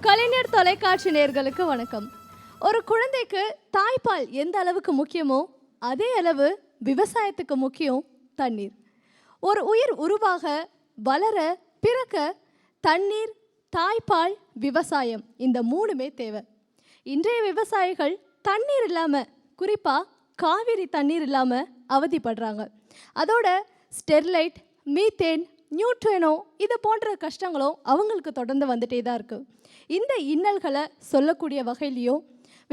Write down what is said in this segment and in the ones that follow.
கலைஞர் தொலைக்காட்சி நேயர்களுக்கு வணக்கம். ஒரு குழந்தைக்கு தாய்ப்பால் எந்த அளவுக்கு முக்கியமோ அதே அளவு விவசாயத்துக்கு முக்கியம் தண்ணீர். ஒரு உயிர் உருவாக, வளர, பிறக்க தண்ணீர், தாய்ப்பால், விவசாயம் இந்த மூணுமே தேவை. இன்றைய விவசாயிகள் தண்ணீர் இல்லாமல், குறிப்பாக காவிரி தண்ணீர் இல்லாமல் அவதிப்படுறாங்க. அதோட ஸ்டெர்லைட், மீத்தேன், நியூட்ரினோ இது போன்ற கஷ்டங்களும் அவங்களுக்கு தொடர்ந்து வந்துட்டே தான் இருக்குது. இந்த இன்னல்களை சொல்லக்கூடிய வகையிலையும்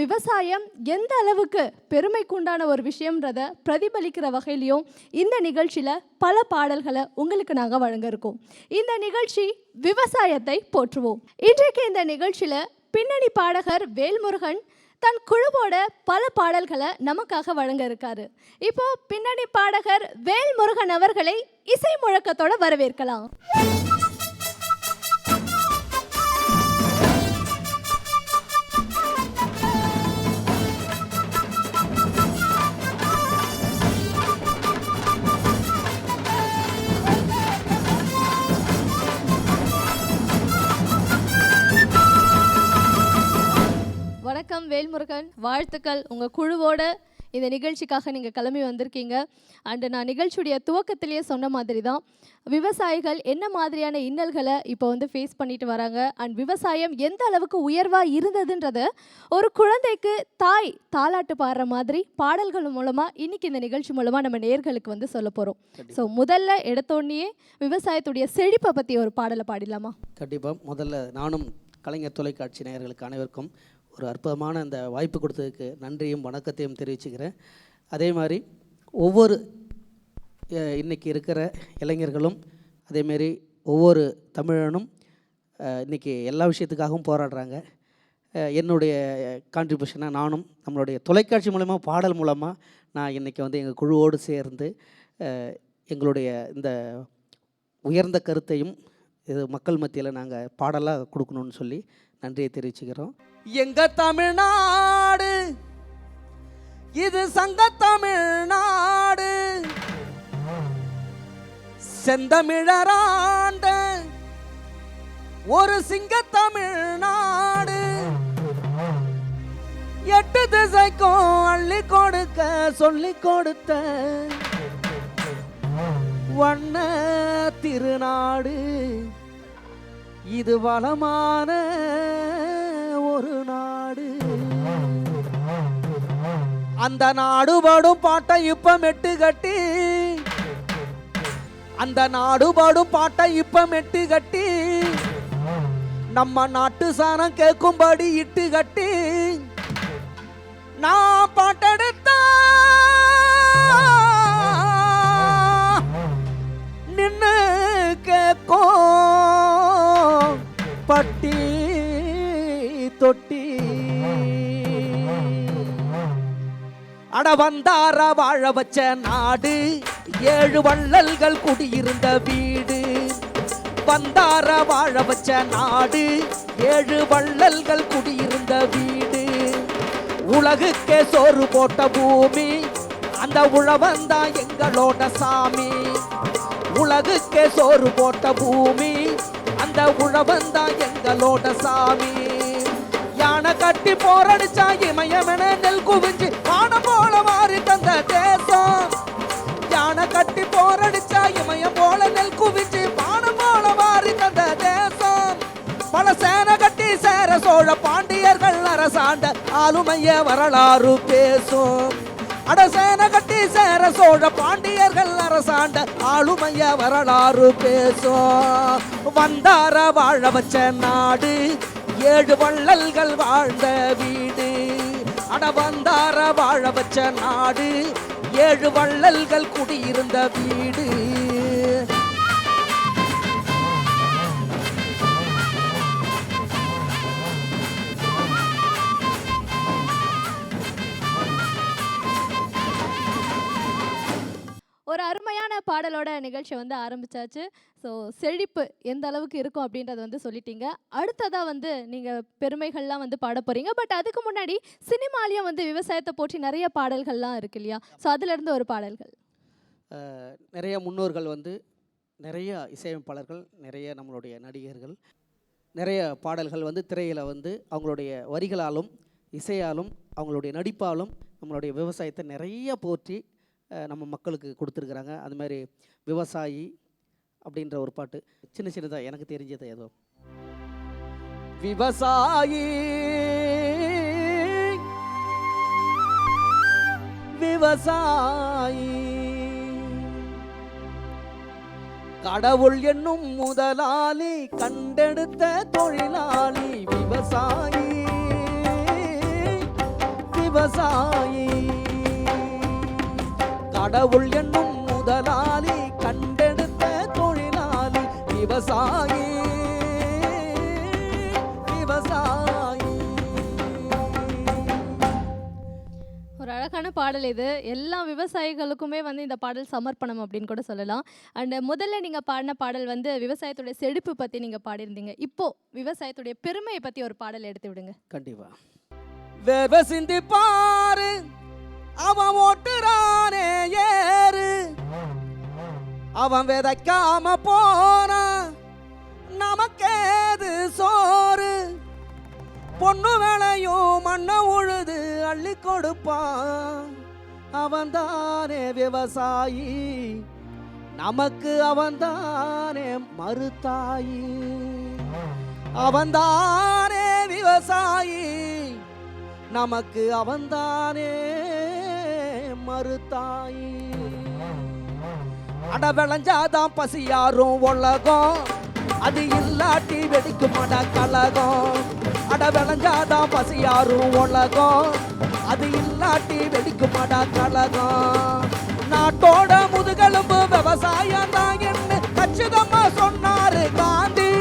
விவசாயம் எந்த அளவுக்கு பெருமைக்குண்டான ஒரு விஷயம்ன்றதை பிரதிபலிக்கிற வகையிலையும் இந்த நிகழ்ச்சியில் பல பாடல்களை உங்களுக்கு நாங்கள் வழங்க இருக்கோம். இந்த நிகழ்ச்சி விவசாயத்தை போற்றுவோம். இன்றைக்கு இந்த நிகழ்ச்சியில் பின்னணி பாடகர் வேல்முருகன் தன் குழுவோட பல பாடல்களை நமக்காக வழங்க இருக்காரு. இப்போ பின்னணி பாடகர் வேல்முருகன் அவர்களை இசை முழக்கத்தோட வரவேற்கலாம். வணக்கம் வேல்முருகன், வாழ்த்துக்கள். உங்கள் குழுவோட இந்த நிகழ்ச்சிக்காக நீங்கள் கிளம்பி வந்திருக்கீங்க. அண்டு நான் நிகழ்ச்சியுடைய துவக்கத்திலேயே சொன்ன மாதிரி தான் விவசாயிகள் என்ன மாதிரியான இன்னல்களை இப்போ ஃபேஸ் பண்ணிட்டு வராங்க, அண்ட் விவசாயம் எந்த அளவுக்கு உயர்வாக இருந்ததுன்றத ஒரு குழந்தைக்கு தாலாட்டு பாடுற மாதிரி பாடல்கள் மூலமாக இன்றைக்கி இந்த நிகழ்ச்சி மூலமாக நம்ம நேயர்களுக்கு சொல்ல போகிறோம். ஸோ முதல்ல எடுத்தோடனே விவசாயத்துடைய செழிப்பை பற்றி ஒரு பாடலை பாடிடலாமா? கண்டிப்பாக. முதல்ல நானும் கலைஞர் தொலைக்காட்சி நேயர்களுக்கு அனைவருக்கும் ஒரு அற்புதமான அந்த வாய்ப்பு கொடுத்ததுக்கு நன்றியும் வணக்கத்தையும் தெரிவிச்சுக்கிறேன். அதே மாதிரி ஒவ்வொரு இன்றைக்கி இருக்கிற இளைஞர்களும் அதேமாரி ஒவ்வொரு தமிழனும் இன்றைக்கி எல்லா விஷயத்துக்காகவும் போராடுறாங்க. என்னுடைய கான்ட்ரிபியூஷனாக நானும் நம்மளுடைய தொலைக்காட்சி மூலமாக, பாடல் மூலமாக நான் இன்றைக்கி எங்கள் குழுவோடு சேர்ந்து எங்களுடைய இந்த உயர்ந்த கருத்தையும் இது மக்கள் மத்தியில் நாங்கள் பாடலாக கொடுக்கணும்னு சொல்லி நன்றியை தெரிவிச்சுக்கிறோம். எங்க தமிழ்நாடு இது சங்க தமிழ்நாடு, செந்தமிழராண்ட ஒரு சிங்க தமிழ்நாடு, எட்டு திசைக்கும் அள்ளி கொடுக்க சொல்லி கொடுத்த வண்ண திருநாடு, இது வளமான ஒரு நாடு. அந்த நாடுபாடும் பாட்டை இப்ப மெட்டு கட்டி, அந்த நாடுபாடும் பாட்டை இப்ப மெட்டு கட்டி, நம்ம நாட்டு சாணம் கேட்கும்படி இட்டு கட்டி, நான் பாட்டெடுத்த நின்னு கேட்கும் பட்டி தொட்டி. அட வந்தார வாழ வச்ச நாடு, ஏழு வள்ளல்கள் குடியிருந்த வீடு. வந்தார வாழ வச்ச நாடு, ஏழு வள்ளல்கள் குடியிருந்த வீடு. உலகுக்கே சோறு போட்ட பூமி, அந்த உழவன்தான் எங்களோட சாமி. உலகுக்கே சோறு போட்ட பூமி, அந்த உழவன்தான் எங்களோட சாமி. யானை கட்டி போரடிச்சா இமயமென நெல் குவிஞ்சு வானம் போல மாறி தந்த தேசம். யானை கட்டி போரடிச்சா இமயம் போல நெல் குவிஞ்சு வானம் போல மாறி தந்த தேசம். பல சேனை கட்டி சேர சோழ பாண்டியர்கள் அரசாண்ட ஆளுமைய வரலாறு பேசும். அட சேனை கட்டி சேர சோழ பாண்டியர்கள் அரசாண்ட ஆளுமைய வரலாறு பேசும். வந்தார வாழ வச்ச நாடு, ஏழு வள்ளல்கள் வாழ்ந்த வீடு. அட வந்தார வாழ வச்ச நாடு, ஏழு வள்ளல்கள் குடியிருந்த வீடு. ஒரு அருமையான பாடலோட நிகழ்ச்சி ஆரம்பிச்சாச்சு. ஸோ செழிப்பு எந்த அளவுக்கு இருக்கும் அப்படின்றத சொல்லிட்டீங்க. அடுத்ததாக நீங்கள் பெருமைகள்லாம் பாட போகிறீங்க. பட் அதுக்கு முன்னாடி சினிமாலேயும் விவசாயத்தை போற்றி நிறைய பாடல்கள்லாம் இருக்கு இல்லையா? ஸோ அதுலேருந்து ஒரு பாடல்கள். நிறைய முன்னோர்கள் நிறைய இசையமைப்பாளர்கள், நிறைய நம்மளுடைய நடிகர்கள் நிறைய பாடல்கள் வந்து திரையில் வந்து அவங்களுடைய வரிகளாலும் இசையாலும் அவங்களுடைய நடிப்பாலும் நம்மளுடைய விவசாயத்தை நிறைய போற்றி நம்ம மக்களுக்கு கொடுத்துருக்குறாங்க. அது மாதிரி விவசாயி அப்படின்ற ஒரு பாட்டு சின்ன சின்னதாக எனக்கு தெரிஞ்சது ஏதோ விவசாயி விவசாயி கடவுள் என்னும் முதலாளி கண்டெடுத்த தொழிலாளி விவசாயி விவசாயி கடவுள் என்னும் முதலாளி கண்டெடுத்த தொழிலாளி விவசாயி விவசாயி. ஒரு அழகான பாடல் இது. எல்லா விவசாயிகளுக்குமே வந்து இந்த பாடல் சமர்ப்பணம் அப்படின்னு கூட சொல்லலாம். அண்ட் முதல்ல நீங்கள் பாடின பாடல் வந்து விவசாயத்துடைய செழிப்பு பற்றி நீங்கள் பாடியிருந்தீங்க. இப்போ விவசாயத்துடைய பெருமையை பற்றி ஒரு பாடல் எடுத்து விடுங்க. கண்டிப்பா. வேவ சிந்தி பாரு அவன் ஓட்டுறானே ஏறு அவன் விதைக்காம போனா நமக்கேது சோறு பொண்ணு வேளையும் மண்ண உழுது அள்ளி கொடுப்பான் அவன்தானே விவசாயி நமக்கு அவன்தானே மறுத்தாயி அவன்தானே விவசாயி நமக்கு அவன்தானே மறுத்தாயி. அட விளைஞ்சாதான் பசியாரும் உலகம் அது இல்லாட்டி வெடிக்குமாடா கலகம். அட விளைஞ்சாதான் பசியாரும் உலகம் அது இல்லாட்டி வெடிக்குமாடா கலகம். நாட்டோட முதுகெலும்பு விவசாயம் தான் என்று கச்சிதமா சொன்னாரு காந்தி.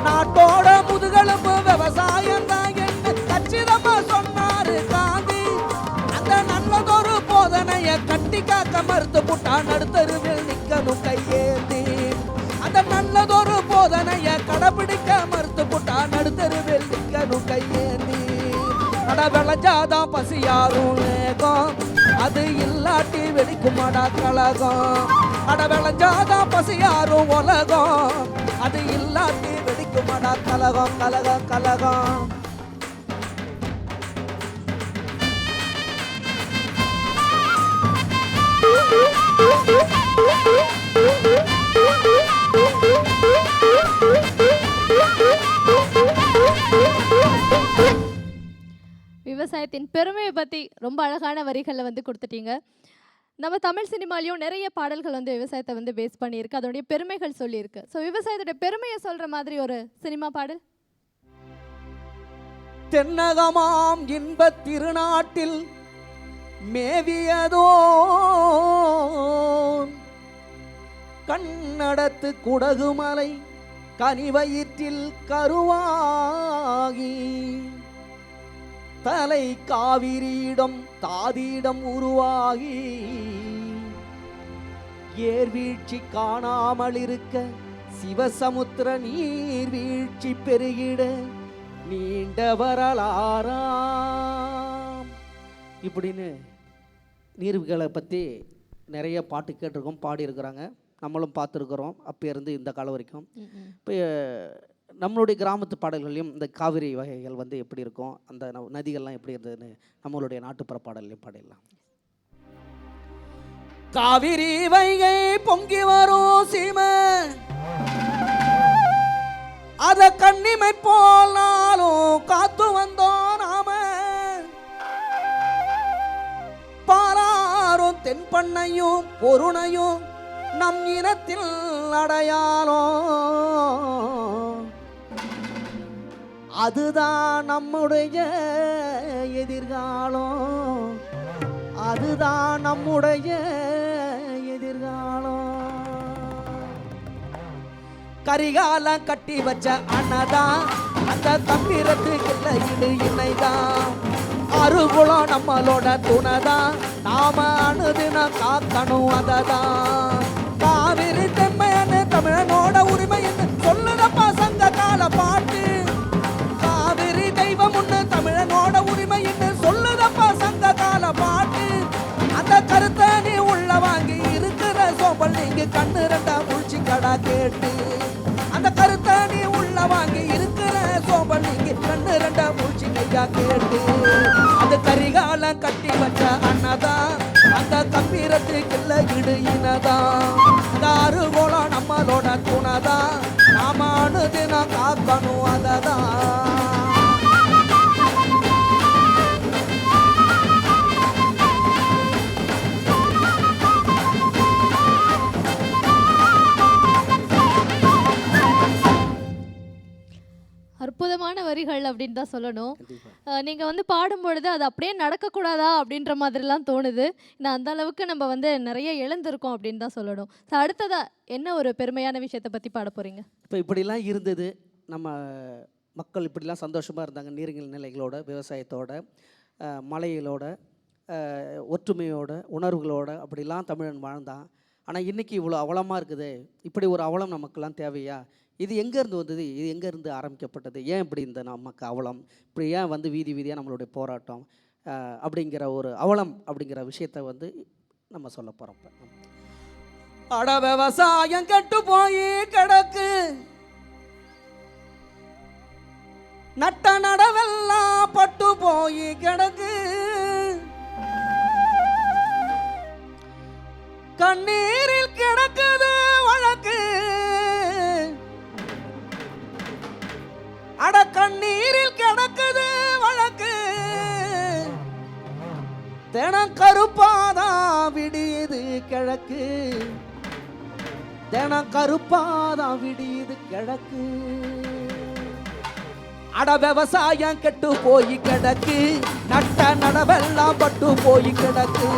நாட்டோட முதுகெலும்பு விவசாயம் தான் என்று கச்சிதமா சொன்னாரு காந்தி. அந்த நல்லதொரு போதனைய கட்டி காக்க மறுத்து புட்டா நடுத்தருவில் நிக்கணும் கையேந்தி. அந்த நல்லதொரு போதனைய கடைபிடிக்க மறுத்து புட்டா நடுத்தருவில் நிக்கணும் கையேந்தி. அட விளைஞ்சாதான் பசியாரும் வேகம் அது இல்லாட்டி வெடிக்குமாடா கலகம். அட விளைஞ்சாதான் பசியாரும் உலகம் அது இல்லாட்டி வெடிக்குமாடா கலகம் கலகம் கலகம். விவசாயத்தின் பெருமையை பற்றி ரொம்ப அழகான வரிகளில் வந்து கொடுத்துட்டீங்க. நம்ம தமிழ் சினிமாலையும் நிறைய பாடல்கள் வந்து விவசாயத்தை வந்து பேஸ் பண்ணியிருக்கு, அதோடைய பெருமைகள் சொல்லியிருக்கு. ஸோ விவசாயத்துடைய பெருமையை சொல்கிற மாதிரி ஒரு சினிமா பாடல். தென்னகமாம் இன்பத் திருநாட்டில் மேவியதோ கண்ணடத்து குடகுமலை கனிவயிற்றில் கருவாகி தலை காவிரியிடம் தாதியிடம் உருவாகி ஏர்வீழ்ச்சி காணாமல் இருக்க சிவசமுத்திர நீர்வீழ்ச்சி பெருகிட நீண்ட வரலாறாம். இப்படின்னு நீர்களை பற்றி நிறைய பாட்டு கேட்டிருக்கோம், பாடியிருக்கிறாங்க, நம்மளும் பார்த்துருக்குறோம் அப்போ இருந்து இந்த காலம் வரைக்கும். இப்போ நம்மளுடைய கிராமத்து பாடல்களையும் இந்த காவிரி வகைகள் வந்து எப்படி இருக்கும், அந்த நதிகள்லாம் எப்படி இருந்ததுன்னு நம்மளுடைய நாட்டுப்புற பாடல்லையும் பாடிடலாம். காவிரி வைகை பொங்கி வரும் சீமை அத கண்ணிமை போனாலும் காத்து வந்தோம் நாம. பாராரும் தென்பண்ணையும் பொருணையும் நம் இனத்தில் அடையாளம். அதுதான் நம்முடைய எதிர்காலம், அதுதான் நம்முடைய எதிர்காலம். கரிகாலம் கட்டி வச்ச அண்ணதான் அந்த தம்பிரத்துக்கு இல்லை இணைதான். அருகுலம் நம்மளோட துணைதான், நாம அனுதினம் காக்கணும் அததான். காவிரி தென்மையான தமிழனோட உரிமை என்று சொல்லுதப்பா சங்க கால பாட்டு. காவிரி தெய்வம் ஒன்று தமிழனோட உரிமை என்று சொல்லுதப்பா சங்க கால பாட்டு. அந்த கருத்தை நீ உள்ள வாங்கி இருக்கிற சோம்பல் நீங்க கண்ணு ரெண்டா முடிச்சு கடா கேட்டு. அந்த கருத்தை நீ உள்ள வாங்கி கேட்டு அது கரிகாலம் கட்டி வச்ச அண்ணதான் அந்த கம்பீரத்துக்குள்ள இடுயினதான் அந்த அருகோலம் நம்மளோட துணதான் நாம அனுதினம் காக்கணும் அததான். அற்புதமான வரிகள் அப்படின்னு தான் சொல்லணும். நீங்கள் வந்து பாடும்பொழுது அது அப்படியே நடக்கக்கூடாதா அப்படின்ற மாதிரிலாம் தோணுது. நான் அந்த அளவுக்கு நம்ம வந்து நிறைய இழந்திருக்கோம் அப்படின்னு தான் சொல்லணும். ஸோ அடுத்ததாக என்ன ஒரு பெருமையான விஷயத்தை பற்றி பாட போகிறீங்க? இப்போ இப்படிலாம் இருந்தது, நம்ம மக்கள் இப்படிலாம் சந்தோஷமாக இருந்தாங்க. நீர்நிலை நிலைகளோட, விவசாயத்தோட, மலைகளோட, ஒற்றுமையோட, உணர்வுகளோட அப்படிலாம் தமிழன் வாழ்ந்தான். ஆனால் இன்றைக்கி இவ்வளோ அவலமாக இருக்குது. இப்படி ஒரு அவலம் நமக்கெல்லாம் தேவையா? இது எங்கேருந்து வந்தது? இது எங்கேருந்து ஆரம்பிக்கப்பட்டது? ஏன் இப்படி இந்த நமக்கு அவலம்? இப்படி ஏன் வந்து வீதி வீதியாக நம்மளுடைய போராட்டம் அப்படிங்கிற ஒரு அவலம் அப்படிங்கிற விஷயத்த வந்து நம்ம சொல்ல போகிறோம். அட விவசாயம் கெட்டு போய் கிடக்கு, நட்ட நடவெல்லாம் பட்டு போய் கிடக்கு, கண்ணீரில் கிடக்குது வழக்கு, அட கண்ணீரில் கிடக்குது வழக்கு, தினம் கருப்பாதா விடியுது கிழக்கு, தினம் கருப்பாதா விடியுது கிழக்கு. அட விவசாயம் கெட்டு போய் கிடக்கு, நட்ட நடவெல்லாம் பட்டு போய் கிடக்கு,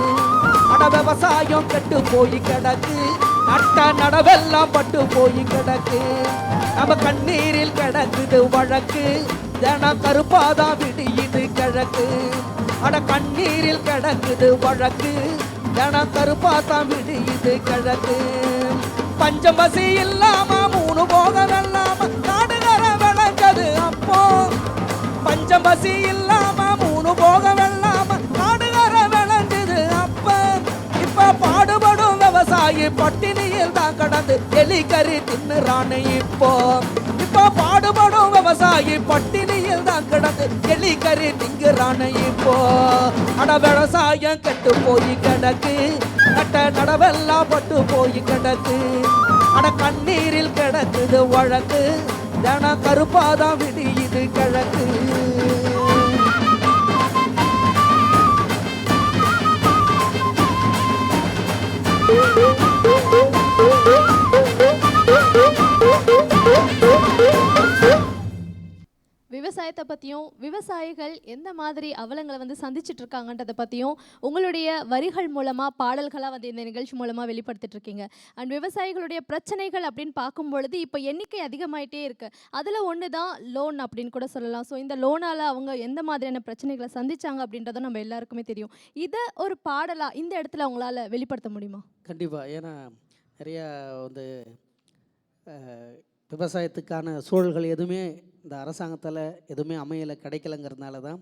அட விவசாயம் கெட்டு போய் கிடக்கு, நட்ட நடவெல்லாம் பட்டு போய் கிடக்கு, நம்ம கண்ணீரில் கிடக்குது வழக்கு, தினம் கருப்பாதா விடியுது கிழக்கு, அட கண்ணீரில் கிடக்குது வழக்கு, தினம் கருப்பாதா விடியுது கிழக்கு. பஞ்சமசி இல்லாம மூணு போக வெல்லாம நாடுகர விளைஞ்சது அப்போ, பஞ்சமசி இல்லாம மூணு போக வெல்லாம நாடுகர விளைஞ்சது அப்ப, இப்ப பாடுபடும் விவசாயி பட்டினியில் தான் கடந்து எலிகறி தின்னுறானு இப்போ, இப்ப பாடுபடும் விவசாயி பட்டினியில் தான் கிடந்து எலிகறி திங்குறானு இப்போ. அட விவசாயம் கெட்டு போய் கிடக்கு, நட்ட நடவெல்லாம் பட்டு போய் கிடக்கு, அட கண்ணீரில் கிடக்குது வழக்கு, தினம் கருப்பாதான் விடியுது கிழக்கு. விவசாயத்தை பற்றியும் விவசாயிகள் எந்த மாதிரி அவலங்களை வந்து சந்திச்சுட்டு இருக்காங்கன்றதை பற்றியும் உங்களுடைய வரிகள் மூலமாக பாடல்களாக வந்து இந்த நிகழ்ச்சி மூலமாக வெளிப்படுத்திட்டு இருக்கீங்க. அண்ட் விவசாயிகளுடைய பிரச்சனைகள் அப்படின்னு பார்க்கும் பொழுது இப்போ எண்ணிக்கை அதிகமாயிட்டே இருக்குது. அதில் ஒன்று தான் லோன் அப்படின்னு கூட சொல்லலாம். ஸோ இந்த லோனால் அவங்க எந்த மாதிரியான பிரச்சனைகளை சந்திச்சாங்க அப்படின்றதும் நம்ம எல்லாருக்குமே தெரியும். இதை ஒரு பாடலாக இந்த இடத்துல அவங்களால வெளிப்படுத்த முடியுமா? கண்டிப்பாக. ஏன்னா நிறையா வந்து விவசாயத்துக்கான சூழல்கள் எதுவுமே இந்த அரசாங்கத்தால் எதுவுமே அமையலை, கிடைக்கலங்கிறதுனால தான்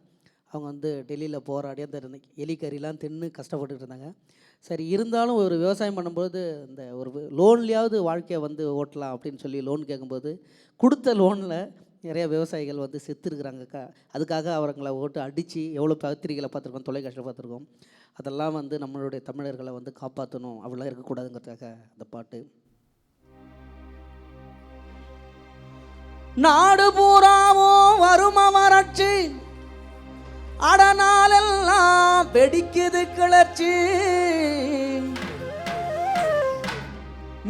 அவங்க வந்து டெல்லியில் போராடி அந்த எலிக்கறிலாம் தின்னு கஷ்டப்பட்டுட்டு இருந்தாங்க. சரி, இருந்தாலும் ஒரு விவசாயம் பண்ணும்போது இந்த ஒரு லோன்லேயாவது வாழ்க்கையை வந்து ஓட்டலாம் அப்படின்னு சொல்லி லோன் கேட்கும்போது கொடுத்த லோனில் நிறைய விவசாயிகள் வந்து செத்துருக்குறாங்க. அதுக்காக அவங்களை ஓட்டு அடித்து எவ்வளோ பத்திரிகைகளை பார்த்துருக்கோம், தொலைக்காட்சியில் பார்த்துருக்கோம். அதெல்லாம் வந்து நம்மளுடைய தமிழர்களை வந்து காப்பாற்றணும், அப்படிலாம் இருக்கக்கூடாதுங்கிறதுக்காக அந்த பாட்டு. நாடு பூராவும் வரும வறட்சி, அடனாலெல்லாம் வெடிக்குது கிளர்ச்சி,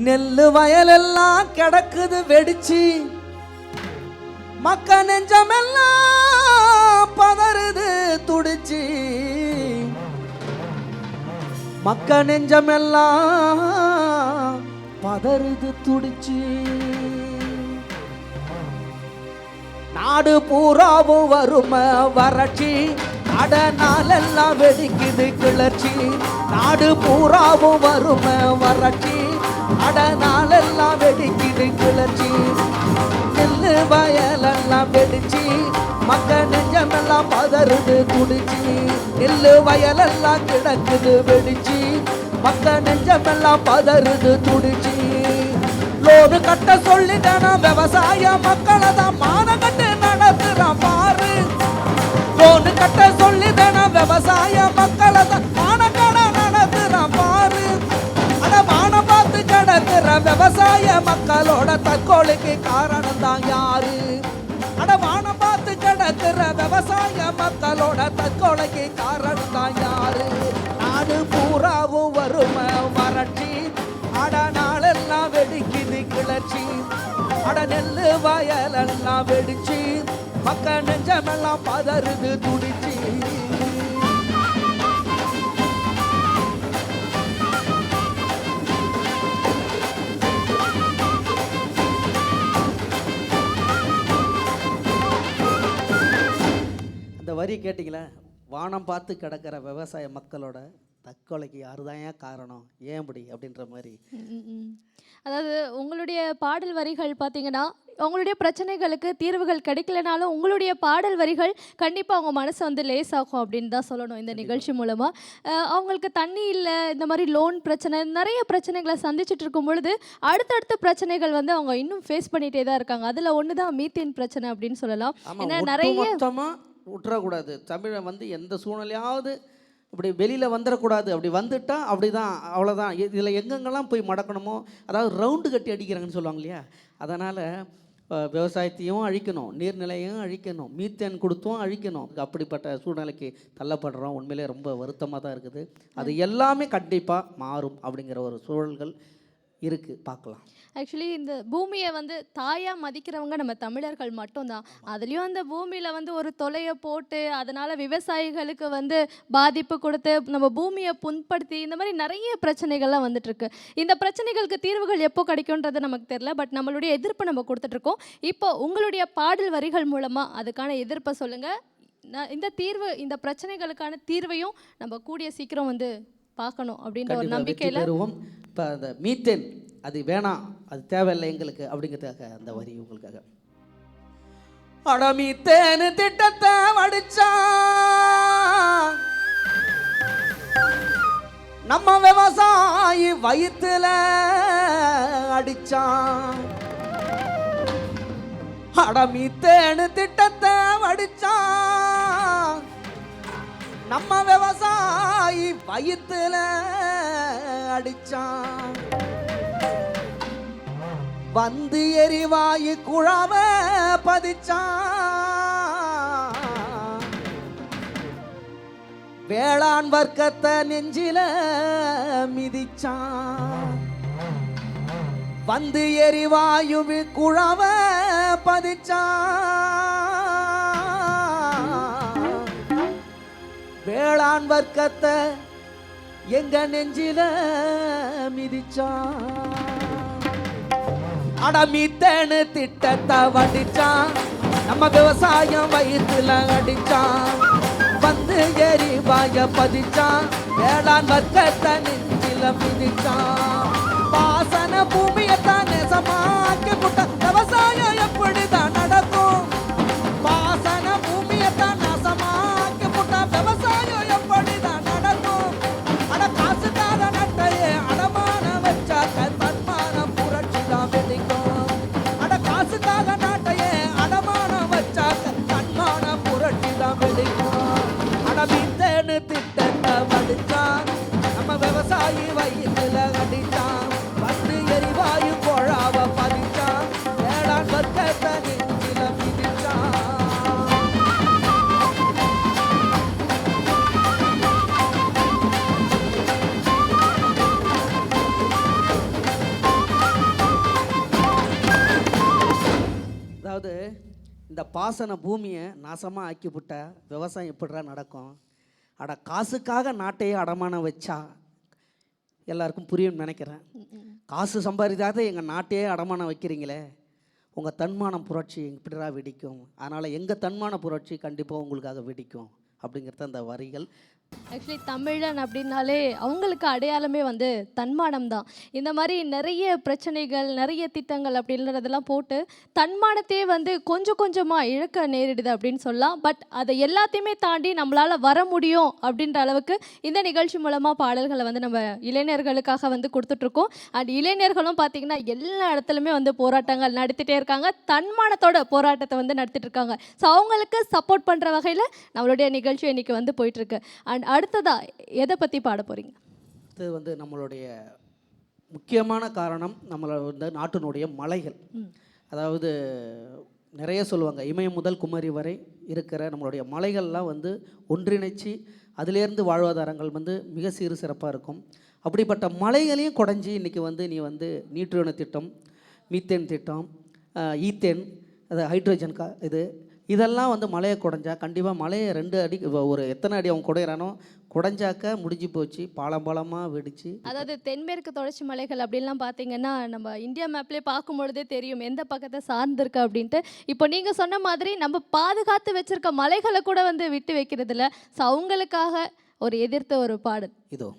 நெல்லு வயலெல்லாம் கிடக்குது வெடிச்சு, மக்க நெஞ்சமெல்லாம் பதறுது துடிச்சு, மக்க நெஞ்சமெல்லாம் பதறுது துடிச்சு, நாடு பூராவும் வறுமை வறட்சி, அடனாலெல்லாம் வெடிக்குது கிளர்ச்சி, நாடு பூராவும் வறுமை வறட்சி, அடனாலெல்லாம் வெடிக்குது கிளர்ச்சி, நெல்லு வயலெல்லாம் வெடிச்சு, மக்க நெஞ்சமெல்லாம் பதறுது துடிச்சு, நெல்லு வயலெல்லாம் கிடக்குது வெடிச்சு, மக்க நெஞ்சமெல்லாம் பதறுது துடிச்சு. லோடு கட்ட சொல்லிட்டேனா விவசாய மக்களை தான் மான கட்டு நடத்துறான் பாரு, விவசாய மக்களோட தற்கொலைக்கு காரணம் தான் யாரு? அடவானம் பார்த்து கிடக்கிற விவசாய மக்களோட தற்கொலைக்கு காரணம் தான் யாரு? நாடு பூராவும் வறுமை வறட்சி, அட நாளெல்லாம் வெடிக்குது கிளர்ச்சி, அட நெல்லு வயலெல்லாம் வெடிச்சு மக்க நெஞ்சமெல்லாம் பதறுது துடிச்சு. அந்த வரி கேட்டிங்களா? வானம் பார்த்து கிடக்கிற விவசாய மக்களோட தற்கொலைக்கு யாரு தான் ஏன் காரணம், ஏன் இப்படி அப்படின்ற மாதிரி. அதாவது உங்களுடைய பாடல் வரிகள் பார்த்தீங்கன்னா உங்களுடைய பிரச்சனைகளுக்கு தீர்வுகள் கிடைக்கலனாலும் உங்களுடைய பாடல் வரிகள் கண்டிப்பாக அவங்க மனசை வந்து லேசாகும் அப்படின்னு தான் சொல்லணும். இந்த நிகழ்ச்சி மூலமாக அவங்களுக்கு தண்ணி இல்லை, இந்த மாதிரி லோன் பிரச்சனை, நிறைய பிரச்சனைகளை சந்திச்சுட்டு இருக்கும் பொழுது அடுத்தடுத்த பிரச்சனைகள் வந்து அவங்க இன்னும் ஃபேஸ் பண்ணிகிட்டே தான் இருக்காங்க. அதில் ஒன்று தான் மீத்தேன் பிரச்சனை அப்படின்னு சொல்லலாம். ஏன்னா நிறைய விட்டுறக்கூடாது. தமிழை வந்து எந்த சூழ்நிலையாவது இப்படி வெளியில் வந்துடக்கூடாது. அப்படி வந்துட்டா அப்படி தான், அவ்வளோதான். இதில் எங்கெங்கெல்லாம் போய் மடக்கணுமோ, அதாவது ரவுண்டு கட்டி அடிக்கிறாங்கன்னு சொல்லுவாங்க இல்லையா? அதனால் விவசாயத்தையும் அழிக்கணும், நீர்நிலையும் அழிக்கணும், மீத்தேன் கொடுத்தும் அழிக்கணும். அப்படிப்பட்ட சூழ்நிலைக்கு தள்ளப்படுறோம். உண்மையிலே ரொம்ப வருத்தமாக தான் இருக்குது. அது எல்லாமே கண்டிப்பாக மாறும் அப்படிங்கிற ஒரு சூழல்கள் இருக்குது, பார்க்கலாம். ஆக்சுவலி இந்த பூமியை வந்து தாயாக மதிக்கிறவங்க நம்ம தமிழர்கள் மட்டும்தான். அதுலேயும் அந்த பூமியில் வந்து ஒரு தொலையை போட்டு அதனால் விவசாயிகளுக்கு வந்து பாதிப்பு கொடுத்து நம்ம பூமியை புண்படுத்தி இந்த மாதிரி நிறைய பிரச்சனைகள்லாம் வந்துட்டுருக்கு. இந்த பிரச்சனைகளுக்கு தீர்வுகள் எப்போ கிடைக்கும்ன்றது நமக்கு தெரியல. பட் நம்மளுடைய எதிர்ப்பை நம்ம கொடுத்துட்ருக்கோம். இப்போ உங்களுடைய பாடல் வரிகள் மூலமாக அதுக்கான எதிர்ப்பை சொல்லுங்கள். இந்த தீர்வு, இந்த பிரச்சனைகளுக்கான தீர்வையும் நம்ம கூடிய சீக்கிரம் வந்து பார்க்கணும் அப்படின்ற ஒரு நம்பிக்கையில். இப்போ அந்த மீத்தேன் அது வேணாம், அது தேவையில்லை எங்களுக்கு அப்படிங்கிறதுக்காக அந்த வரி உங்களுக்காக. அட மீத்தேன் திட்டத்தை வடிச்சா நம்ம விவசாயி வயிற்றுல அடிச்சான். அட மீத்தேன் திட்டத்தை வடிச்சா நம்ம விவசாயி வயிற்றுல அடிச்சான். வந்து எரிவாயு குழாவ பதிச்சான். வேளாண் வர்க்கத்தை நெஞ்சில மிதிச்சான். வந்து எரிவாயு குழாவ பதிச்சான். வேளாண் வர்க்கத்தை எங்க நெஞ்சில மிதிச்சான். அட மீத்தேனு திட்டத்தை வடிச்சான். நம்ம விவசாயம் வயிற்றுல அடிச்சான். வந்து எரிவாய பதிச்சான். வேளாண் வர்க்கத்தை நெஞ்சில மிதிச்சான். பாசன பூமியத்தான் நேசமாக்கி புட்ட விவசாயம் எப்படிதான் நடக்கும்? பாசன பூமியத்தான் நாசமாக்கி புட்ட விவசாயம் எப்படிதான் நடக்கும்? அட காசுக்காக நட்டையே அடமான வச்சாக்க தன்மானம் புரட்சி தான் வெடிக்கும். அட காசுக்காக நாட்டையே அடமான வச்சாக்க தன்மானம் புரட்சி தான் வெடிக்கும். அட மீத்தேனு திட்டத்தை வடிச்சான். நம்ம விவசாயி வயிற்றுல அடிச்சான். வந்து எரிவாயு குழாவ பதிச்சான். வேளாண் வர்க்கத்தை நெஞ்சில மிதிச்சான். அதாவது இந்த பாசன பூமியை நாசமாக ஆக்கிவிட்ட விவசாயம் எப்படிடா நடக்கும்? அட காசுக்காக நாட்டையே அடமானம் வச்சா எல்லாருக்கும் புரியும்னு நினைக்கிறேன். காசு சம்பாதிக்காத எங்கள் நாட்டையே அடமானம் வைக்கிறீங்களே, உங்கள் தன்மானம் புரட்சி எப்படிடா வெடிக்கும்? அதனால் எங்கள் தன்மான புரட்சி கண்டிப்பாக உங்களுக்காக வெடிக்கும் அப்படிங்கிறது அந்த வரிகள். ஆக்சுவலி தமிழன் அப்படின்னாலே அவங்களுக்கு அடையாளமே வந்து தன்மானம் தான். இந்த மாதிரி நிறைய பிரச்சனைகள், நிறைய திட்டங்கள் அப்படின்றதெல்லாம் போட்டு தன்மானத்தையே வந்து கொஞ்சம் கொஞ்சமாக இழக்க நேரிடுது அப்படின்னு சொல்லலாம். பட் அதை எல்லாத்தையுமே தாண்டி நம்மளால் வர முடியும் அப்படின்ற அளவுக்கு இந்த நிகழ்ச்சி மூலமாக பாடல்களை வந்து நம்ம இளைஞர்களுக்காக வந்து கொடுத்துட்ருக்கோம். அண்ட் இளைஞர்களும் பார்த்திங்கன்னா எல்லா இடத்துலையுமே வந்து போராட்டங்கள் நடத்திட்டே இருக்காங்க. தன்மானத்தோட போராட்டத்தை வந்து நடத்திட்டு இருக்காங்க. ஸோ அவங்களுக்கு சப்போர்ட் பண்ணுற வகையில் நம்மளுடைய நிகழ்ச்சி இன்றைக்கி வந்து போயிட்டுருக்கு. அண்ட் அடுத்ததா எதை பற்றி பாட போகிறீங்க? இது வந்து நம்மளுடைய முக்கியமான காரணம் நம்மளோட நாட்டினுடைய மலைகள். அதாவது நிறைய சொல்லுவாங்க, இமயம் முதல் குமரி வரை இருக்கிற நம்மளுடைய மலைகள்லாம் வந்து ஒன்றிணைச்சு அதிலேருந்து வாழ்வாதாரங்கள் வந்து மிக சீறு சிறப்பாக இருக்கும். அப்படிப்பட்ட மலைகளையும் குறைஞ்சி இன்றைக்கி வந்து நீ வந்து நீட்ரோன திட்டம், மீத்தேன் திட்டம், ஈத்தேன், அது ஹைட்ரஜன் இதெல்லாம் வந்து மலையை குறைஞ்சா கண்டிப்பாக மலையை 2 அடி ஒரு எத்தனை அடி அவன் குடையிறானோ குடைஞ்சாக்க முடிஞ்சு போச்சு, பாலமாக வெடிச்சு. அதாவது தென்மேற்கு தொடர்ச்சி மலைகள் அப்படின்லாம் பார்த்தீங்கன்னா நம்ம இந்தியா மேப்லேயே பார்க்கும் பொழுதே தெரியும் எந்த பக்கத்தை சார்ந்திருக்கு அப்படின்ட்டு. இப்போ நீங்கள் சொன்ன மாதிரி நம்ம பாதுகாத்து வச்சிருக்க மலைகளை கூட வந்து விட்டு வைக்கிறது இல்லை. ஸோ அவங்களுக்காக ஒரு எதிர்த்த ஒரு பாடல் இதோ.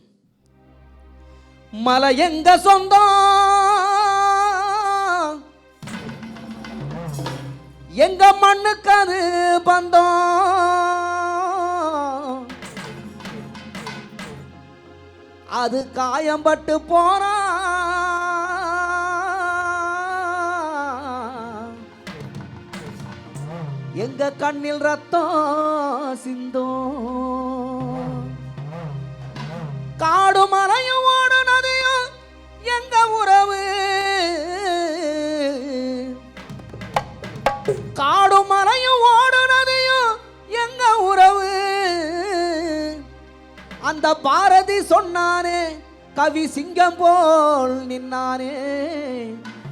மலை எங்க சொந்தம், எங்க மண்ணுக்கு அது பந்தம், அது காயம்பட்டு போனா எங்க கண்ணில் ரத்தம் சிந்தும். காடு மலையும் ஓடு நதியும் எங்க உறவு, காடு மலையும் ஓடு நதியும் எங்க உறவு. அந்த பாரதி சொன்னானே கவி சிங்கம் போல் நின்னானே,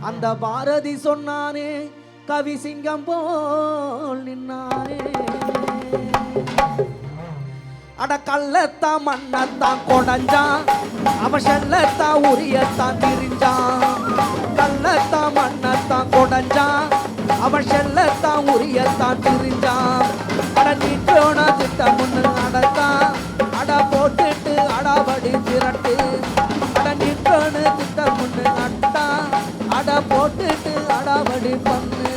அந்த பாரதி சொன்னானே கவி சிங்கம் போல் நின்னானே. அட கள்ளத்தான் மண்ணத்தான் கொடைஞ்சான், அவன் செல்லத்தான் உரியத்தான் திரிஞ்சான். கள்ளத்தான் மண்ணத்தான் கொடைஞ்சான், அவன் செல்லத்தான் உரியத்தான் திரிஞ்சான். அட நீட்டோன திட்டம் முன்னு நடத்தான், அட போட்டுட்டு அடாபடி திரட்டு. அட நீட்டோன திட்டம் முன்னு நட்டான், அட போட்டுட்டு அடாபடி பண்ணு.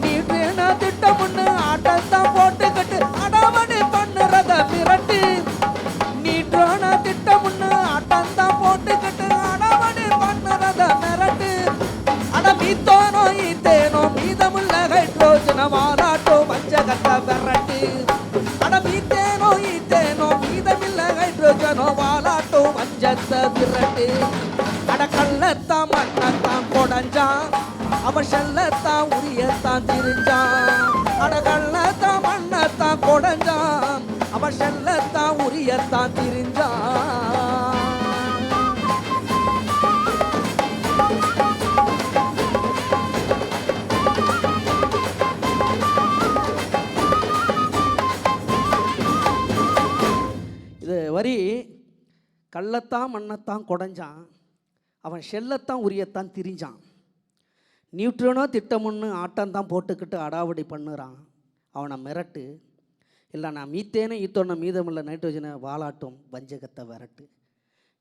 நீட்டோன திட்டம் முன்னு ஆட்டத்தான் போட்டுக்கிட்டு அடாபடி பண்ணுறத மிரட்டு. நீட்டோன திட்டம் முன்னு ஆட்டத்தான் போட்டுக்கிட்டு அடாபடி பண்ணுறத மிரட்டு. அட மீத்தோனோ ஈத்தேனோ மீதமுள்ள ஹைட்ரோஜன வாலாட்டோ வஞ்சகத்தை விரட்டு. அட மீத்தேனோ ஈத்தேனோ மீதமில்ல ஹைட்ரோஜனோ வாலாட்டோ வஞ்சத்தை விரட்டு. அட கள்ளத்தான் மண்ணத்தான் கொடைஞ்சான், அவன் செல்லத்தான் உரியத்தான் திரிஞ்சான். அட கள்ளத்தான் மண்ணத்தான் கொடைஞ்சான், அவன் செல்லத்தான் உரியத்தான் திரிஞ்சான். இது வரி கள்ளத்தான் மண்ணத்தான் கொடைஞ்சான், அவன் செல்லத்தான் உரியத்தான் திரிஞ்சான். நியூட்ரனோ திட்டமுன்னு ஆட்டம்தான் போட்டுக்கிட்டு அடாவடி பண்ணுறான், அவனை மிரட்டு. இல்லை நான் மீத்தேனே ஈத்தோன மீதமுள்ள நைட்ரோஜனை வாலாட்டும் வஞ்சகத்தை விரட்டு.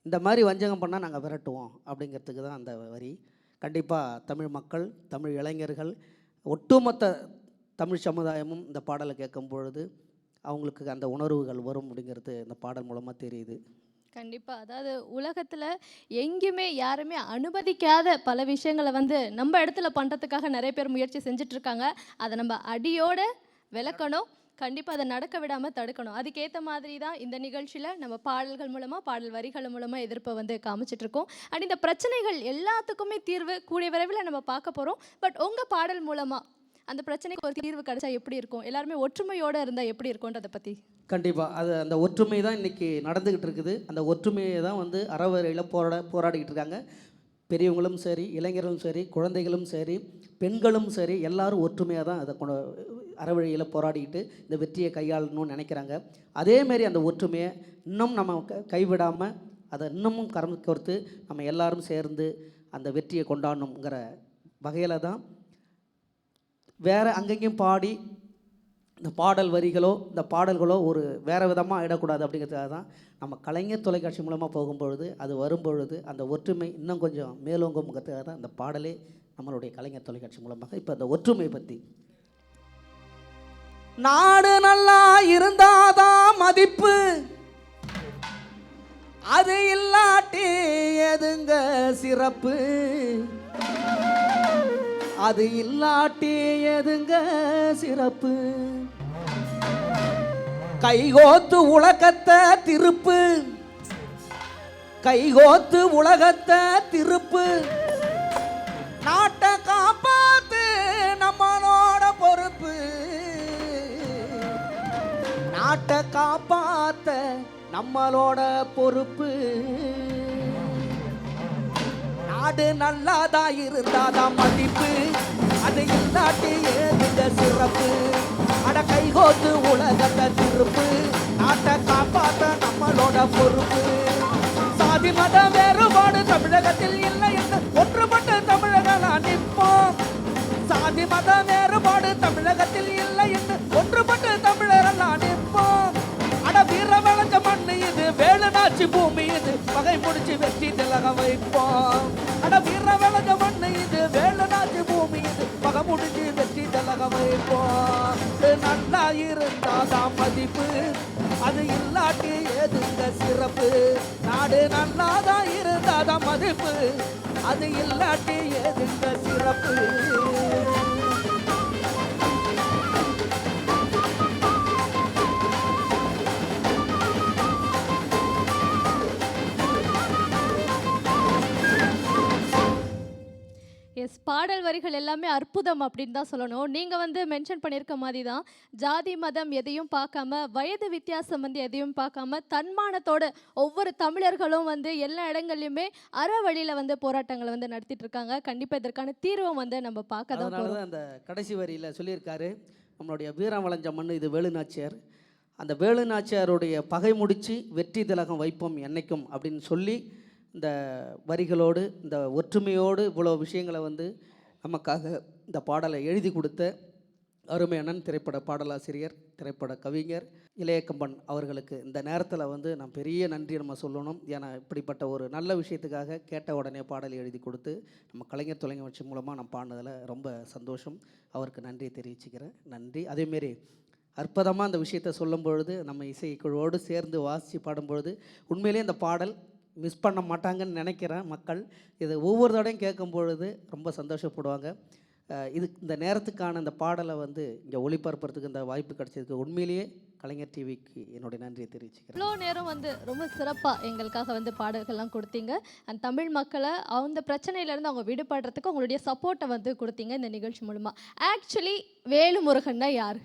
இந்த மாதிரி வஞ்சகம் பண்ணால் நாங்கள் விரட்டுவோம் அப்படிங்கிறதுக்கு தான் அந்த வரி. கண்டிப்பாக தமிழ் மக்கள், தமிழ் இளைஞர்கள், ஒட்டுமொத்த தமிழ் சமுதாயமும் இந்த பாடலை கேட்கும் பொழுது அவங்களுக்கு அந்த உணர்வுகள் வரும் அப்படிங்கிறது இந்த பாடல் மூலமாக தெரியுது. கண்டிப்பாக. அதாவது உலகத்தில் எங்கேயுமே யாருமே அனுமதிக்காத பல விஷயங்களை வந்து நம்ம இடத்துல பண்ணுறதுக்காக நிறைய பேர் முயற்சி செஞ்சிட்ருக்காங்க. அதை நம்ம அடியோட விளக்கணும், கண்டிப்பாக அதை நடக்க விடாமல் தடுக்கணும். அதுக்கேற்ற மாதிரி தான் இந்த நிகழ்ச்சியில் நம்ம பாடல்கள் மூலமாக, பாடல் வரிகள் மூலமாக எதிர்ப்பை வந்து காமிச்சிட்ருக்கோம். அண்ட் இந்த பிரச்சனைகள் எல்லாத்துக்குமே தீர்வு கூடிய விரைவில் நம்ம பார்க்க போகிறோம். பட் உங்கள் பாடல் மூலமாக அந்த பிரச்சனைக்கு ஒரு தீர்வு கிடைச்சா எப்படி இருக்கும், எல்லாருமே ஒற்றுமையோடு இருந்தால் எப்படி இருக்கும்ன்றதை பற்றி. கண்டிப்பாக அது அந்த ஒற்றுமை தான் இன்றைக்கி நடந்துக்கிட்டு இருக்குது. அந்த ஒற்றுமையை தான் வந்து அறவரையில் போராடிக்கிட்டு இருக்காங்க. பெரியவங்களும் சரி, இளைஞர்களும் சரி, குழந்தைகளும் சரி, பெண்களும் சரி, எல்லாரும் ஒற்றுமையாக தான் அதை அறவழியில் போராடிக்கிட்டு இந்த வெற்றியை கையாளணும்னு நினைக்கிறாங்க. அதேமாரி அந்த ஒற்றுமையை இன்னும் நம்ம கைவிடாமல் அதை இன்னமும் கரம் கோர்த்து நம்ம எல்லாரும் சேர்ந்து அந்த வெற்றியை கொண்டாடணுங்கிற வகையில் தான் வேறு அங்கங்கேயும் பாடி இந்த பாடல் வரிகளோ இந்த பாடல்களோ ஒரு வேறு விதமாக ஆகிடக்கூடாது அப்படிங்கிறதுக்காக தான் நம்ம கலைஞர் தொலைக்காட்சி மூலமாக போகும்பொழுது, அது வரும்பொழுது அந்த ஒற்றுமை இன்னும் கொஞ்சம் மேலோங்குங்கிறதுக்காக தான் அந்த பாடலே நம்மளுடைய கலைஞர் தொலைக்காட்சி மூலமாக. இப்போ அந்த ஒற்றுமை பற்றி, நாடு நல்லா இருந்தாதான் மதிப்பு, அது இல்லாட்டி எதுங்க சிறப்பு, அது இல்லாட்டி எதுங்க சிறப்பு, கைகோத்து உலகத்தை திருப்பு, கைகோத்து உலகத்தை திருப்பு, நாட்டை காப்பாத்து நம்மளோட பொறுப்பு, நாட்டை காப்பாத்த நம்மளோட பொறுப்பு. நாடு நல்லாதான் இருந்தாதான் மதிப்பு, அது இல்லாட்டி ஏதுங்க சிறப்பு. அட கைகோத்து உலகத்தை திருப்பு, நாட்டை காப்பாத்த நம்மளோட பொறுப்பு. சாதி மத வேறுபாடு தமிழகத்தில் இல்லை என்று ஒன்றுபட்ட தமிழர்களாக நிற்போம். சாதி மத வேறுபாடு தமிழகத்தில் இல்லை என்று ஒன்றுபட்ட தமிழர்களாக நிற்போம். அட வீர விளைஞ்ச மண்ணு இது, வேலுநாச்சி பூமி இது, பகை முடிச்சு வெற்றி திலக வைப்போம். அட வீர விளைஞ்ச மண்ணு இது, வேலுநாச்சி பூமி இது, பகை முடிச்சு வெற்றி திலக வைப்போம். நல்லா இருந்தாதான் மதிப்பு, அது இல்லாட்டி ஏதுங்க சிறப்பு. நாடு நல்லாதான் இருந்தாதான் மதிப்பு, அது இல்லாட்டி ஏதுங்க சிறப்பு. எஸ், பாடல் வரிகள் எல்லாமே அற்புதம் அப்படின்னு தான் சொல்லணும். நீங்கள் வந்து மென்ஷன் பண்ணியிருக்க மாதிரி தான், ஜாதி மதம் எதையும் பார்க்காம, வயது வித்தியாசம் வந்து எதையும் பார்க்காம, தன்மானத்தோட ஒவ்வொரு தமிழர்களும் வந்து எல்லா இடங்கள்லையுமே வழியில் வந்து போராட்டங்களை வந்து நடத்திட்டு இருக்காங்க. கண்டிப்பாக இதற்கான தீர்வும் வந்து நம்ம பார்க்க தான் போகிறோம். அந்த கடைசி வரியில் சொல்லியிருக்காரு, நம்மளுடைய வீரம் வளைஞ்ச மண்ணு இது வேலுநாச்சியார், அந்த வேலுநாச்சியாருடைய பகை முடித்து வெற்றி திலகம் வைப்போம் என்னைக்கும் அப்படின்னு சொல்லி, இந்த வரிகளோடு இந்த ஒற்றுமையோடு இவ்வளோ விஷயங்களை வந்து நமக்காக இந்த பாடலை எழுதி கொடுத்த அருமை அண்ணன் திரைப்பட பாடலாசிரியர், திரைப்பட கவிஞர் இளையக்கம்பன் அவர்களுக்கு இந்த நேரத்தில் வந்து நான் பெரிய நன்றி நம்ம சொல்லணும். ஏன்னா இப்படிப்பட்ட ஒரு நல்ல விஷயத்துக்காக கேட்ட உடனே பாடல் எழுதி கொடுத்து நம்ம கலைஞர் தொலைக்காட்சி மூலமாக நான் பாடினதில் ரொம்ப சந்தோஷம். அவருக்கு நன்றி தெரிவிச்சுக்கிறேன். நன்றி. அதேமாரி அற்புதமாக அந்த விஷயத்தை சொல்லும் பொழுது, நம்ம இசைக்குழுவோடு சேர்ந்து வாசித்து பாடும்பொழுது உண்மையிலேயே இந்த பாடல் மிஸ் பண்ண மாட்டாங்கன்னு நினைக்கிறேன். மக்கள் இது ஒவ்வொரு தடையும் கேட்கும் பொழுது ரொம்ப சந்தோஷப்படுவாங்க. இது இந்த நேரத்துக்கான இந்த பாடலை வந்து இங்கே ஒளிபரப்புறதுக்கு இந்த வாய்ப்பு கிடைச்சதுக்கு உண்மையிலேயே கலைஞர் டிவிக்கு என்னுடைய நன்றியை தெரிவிச்சுக்கிறேன். இவ்வளோ நேரம் வந்து ரொம்ப சிறப்பாக எங்களுக்காக வந்து பாடல்கள்லாம் கொடுத்தீங்க. அந்த தமிழ் மக்களை அந்த பிரச்சனையிலேருந்து அவங்க விடுபடுறதுக்கு உங்களுடைய சப்போர்ட்டை வந்து கொடுத்தீங்க இந்த நிகழ்ச்சி மூலமாக. ஆக்சுவலி வேலுமுருகன்னா யார்?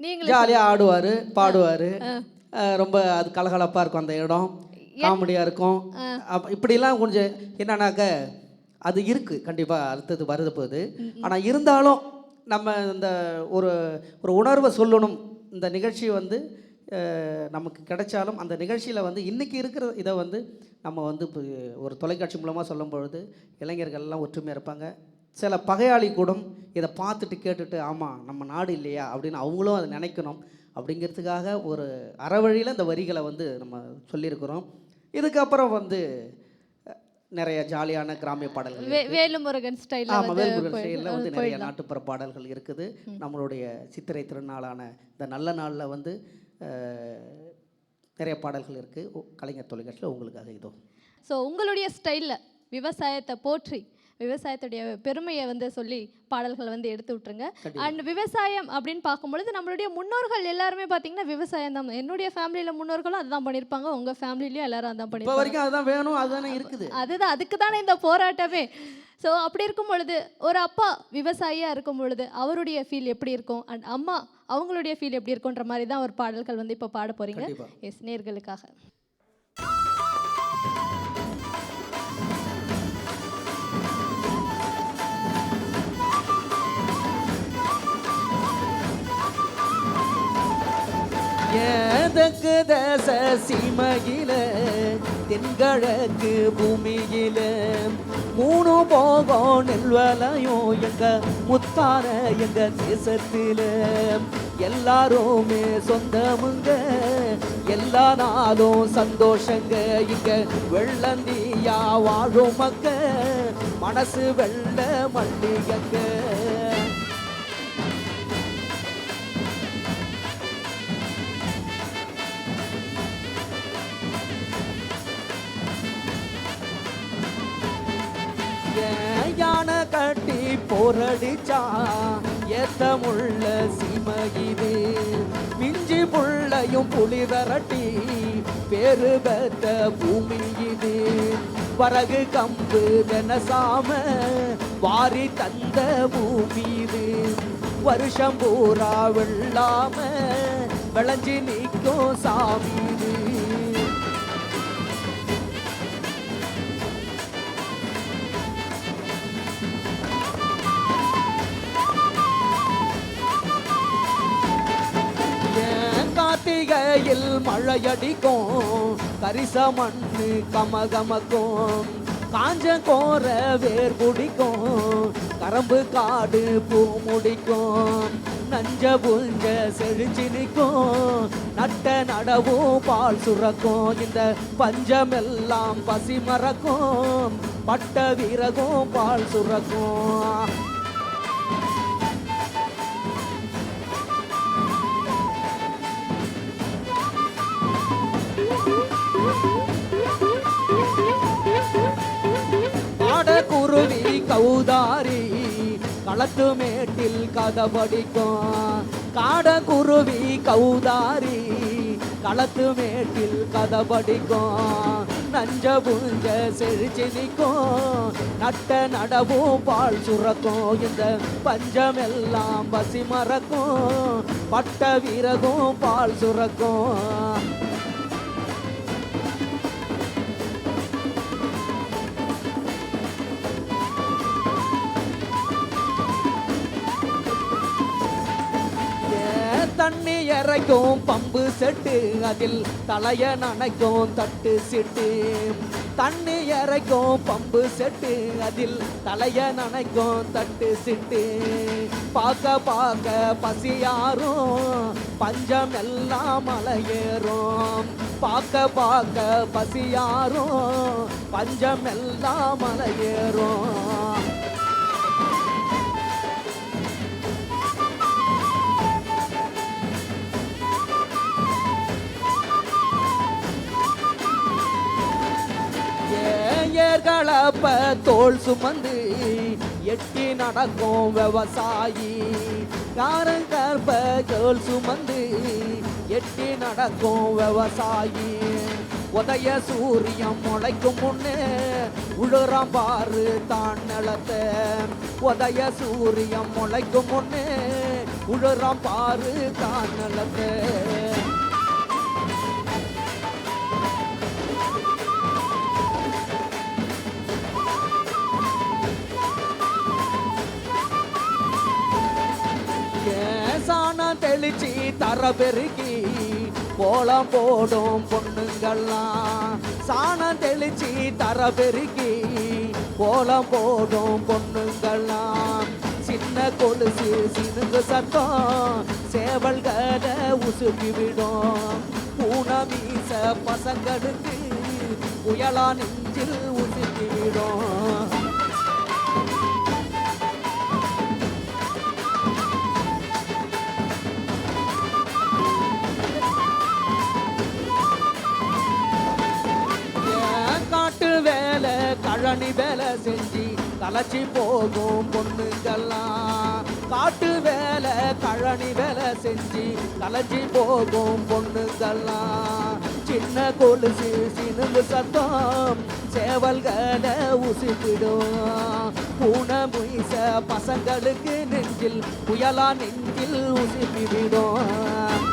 நீங்களே ஜாலியாக ஆடுவார், பாடுவார், ரொம்ப அது கலகலப்பாக இருக்கும், அந்த இடம் காமெடியாக இருக்கும். இப்படிலாம் கொஞ்சம் என்னன்னாக்க அது இருக்குது, கண்டிப்பாக அடுத்தது வருது போகுது. ஆனால் இருந்தாலும் நம்ம இந்த ஒரு ஒரு உணர்வை சொல்லணும். இந்த நிகழ்ச்சி வந்து நமக்கு கிடைச்சாலும் அந்த நிகழ்ச்சியில் வந்து இன்றைக்கி இருக்கிற இதை வந்து நம்ம வந்து ஒரு தொலைக்காட்சி மூலமாக சொல்லும் பொழுது இளைஞர்கள்லாம் ஒற்றுமையாக இருப்பாங்க. சில பகையாளி கூட இதை பார்த்துட்டு கேட்டுட்டு ஆமாம் நம்ம நாடு இல்லையா அப்படின்னு அவங்களும் அதை நினைக்கணும். அப்படிங்கிறதுக்காக ஒரு அறவழியில் இந்த வரிகளை வந்து நம்ம சொல்லியிருக்கிறோம். இதுக்கப்புறம் வந்து நிறைய ஜாலியான கிராமிய பாடல்கள், வேலுமுருகன் ஸ்டைல், ஆமாம் வேலுமுருகன் ஸ்டைலில் வந்து நிறைய நாட்டுப்புற பாடல்கள் இருக்குது. நம்மளுடைய சித்திரை திருநாளான இந்த நல்ல நாளில் வந்து நிறைய பாடல்கள் இருக்குது கலைஞர் தொலைக்காட்சியில் உங்களுக்காக. இதோ ஸோ உங்களுடைய ஸ்டைலில் விவசாயத்தை போற்றி விவசாயத்துடைய பெருமையை வந்து சொல்லி பாடல்கள் வந்து எடுத்து விட்டுருங்க. அண்ட் விவசாயம் அப்படின்னு பார்க்கும்பொழுது நம்மளுடைய முன்னோர்கள் எல்லாருமே பார்த்தீங்கன்னா விவசாயம் தான். என்னுடைய ஃபேமிலியில் முன்னோர்களும் அதுதான் பண்ணியிருப்பாங்க, உங்கள் ஃபேமிலிலையும் எல்லாரும் அதான் பண்ணியிருப்பாங்க. வரைக்கும் அதுதான் வேணும், அதுதானே இருக்குது. அதுதான், அதுக்கு தானே இந்த போராட்டமே. ஸோ அப்படி இருக்கும் பொழுது ஒரு அப்பா விவசாயியாக இருக்கும் பொழுது அவருடைய ஃபீல் எப்படி இருக்கும், அண்ட் அம்மா அவங்களுடைய ஃபீல் எப்படி இருக்குன்ற மாதிரி தான் ஒரு பாடல்கள் வந்து இப்போ பாட போகிறீங்க. எஸ், நேர்களுக்காக. ஏதக்கு தேச சீமையில தென்கிழக்கு பூமியில மூணு போகும் நெல்வலையும் எங்க முத்தான எங்க தேசத்தில எல்லாருமே சொந்தமுங்க, எல்லா நாளும் சந்தோஷங்க. இங்க வெள்ளந்தியா வாழும் மக்க மனசு வெள்ள மல்லிகங்க. யானை கட்டி போரடிச்சா ஏத்தமுள்ள சீமகிது மிஞ்சி புள்ளையும் புலி விரட்டி பேரு பெத்த பூமி இது. வரகு கம்பு தினசாம வாரி தந்த பூமி இது. வருஷம் பூரா வெள்ளாம விளைஞ்சி நிற்கும் சாமி இது. கார்த்திகையில் மழையடிக்கும் கரிச மண்ணு கமகமக்கும். காஞ்ச கோர வேர் குடிக்கும் கரம்பு காடு பூ முடிக்கும். நஞ்ச புஞ்ச செழிச்சு நிற்கும் நட்ட நடவும் பால் சுரக்கும். இந்த பஞ்சமெல்லாம் பசி மறக்கும் பட்ட வீரகும் பால் சுரக்கும். குருவி கௌதாரி களத்து மேட்டில் கதை படிக்கும். காட குருவி கௌதாரி களத்து மேட்டில் கதை படிக்கும். நஞ்ச புஞ்ச செழிச்சு நிற்கும் நட்ட நடவும் பால் சுரக்கும். இந்த பஞ்சமெல்லாம் பசி மறக்கும் பட்ட வீரகும் பால் சுரக்கும். தண்ணி இறைக்கும் பம்பு செட்டு அதில் தலைய நனைக்கும் தட்டு சிட்டு. தண்ணி இறைக்கும் பம்பு செட்டு அதில் தலைய நனைக்கும் தட்டு சிட்டு. பார்க்க பார்க்க பசியாரும் பஞ்சம் எல்லாம் மலையேறும். பார்க்க பார்க்க பசியாரும் பஞ்சம் எல்லாம் மலையேறும். ஏர்களப்ப தோல் சுமந்து எட்டி நடக்கும் விவசாயி. காரங்கற்ப தோல் சுமந்து எட்டி நடக்கும் விவசாயி. உதய சூரியம் முளைக்கும் முன்னே உழுறாம் பாரு தான் நிலத்தை. உதய சூரியம் முளைக்கும் முன்னே உழுறாம் பாரு தான் நிலத்தை. சாணம் தெளிச்சு தர பெருக்கி கோலம் போடும் பொண்ணுங்கள்லாம். சாணம் தெளிச்சு தர பெருக்கி கோலம் போடும் பொண்ணுங்கள்லாம். சின்ன கொலுசு சினுங்கு சத்தம் சேவல்களை உசுப்பி விடும். பூனை மீச பசங்களுக்கு புயலா நெஞ்சில் உசுப்பி விடும். கழனி வேலை செஞ்சு கலச்சி போகும் பொண்ணுங்கள்லாம். காட்டு வேலை கழனி வேலை செஞ்சு கலச்சி போகும் பொண்ணுங்கள்லாம். சின்ன கொலுசு சினுங்கு சத்தம் சேவல்களை உசுப்பிடும். பூனை முயச பசங்களுக்கு நெஞ்சில் புயலா நெஞ்சில் உசுப்பி விடும்.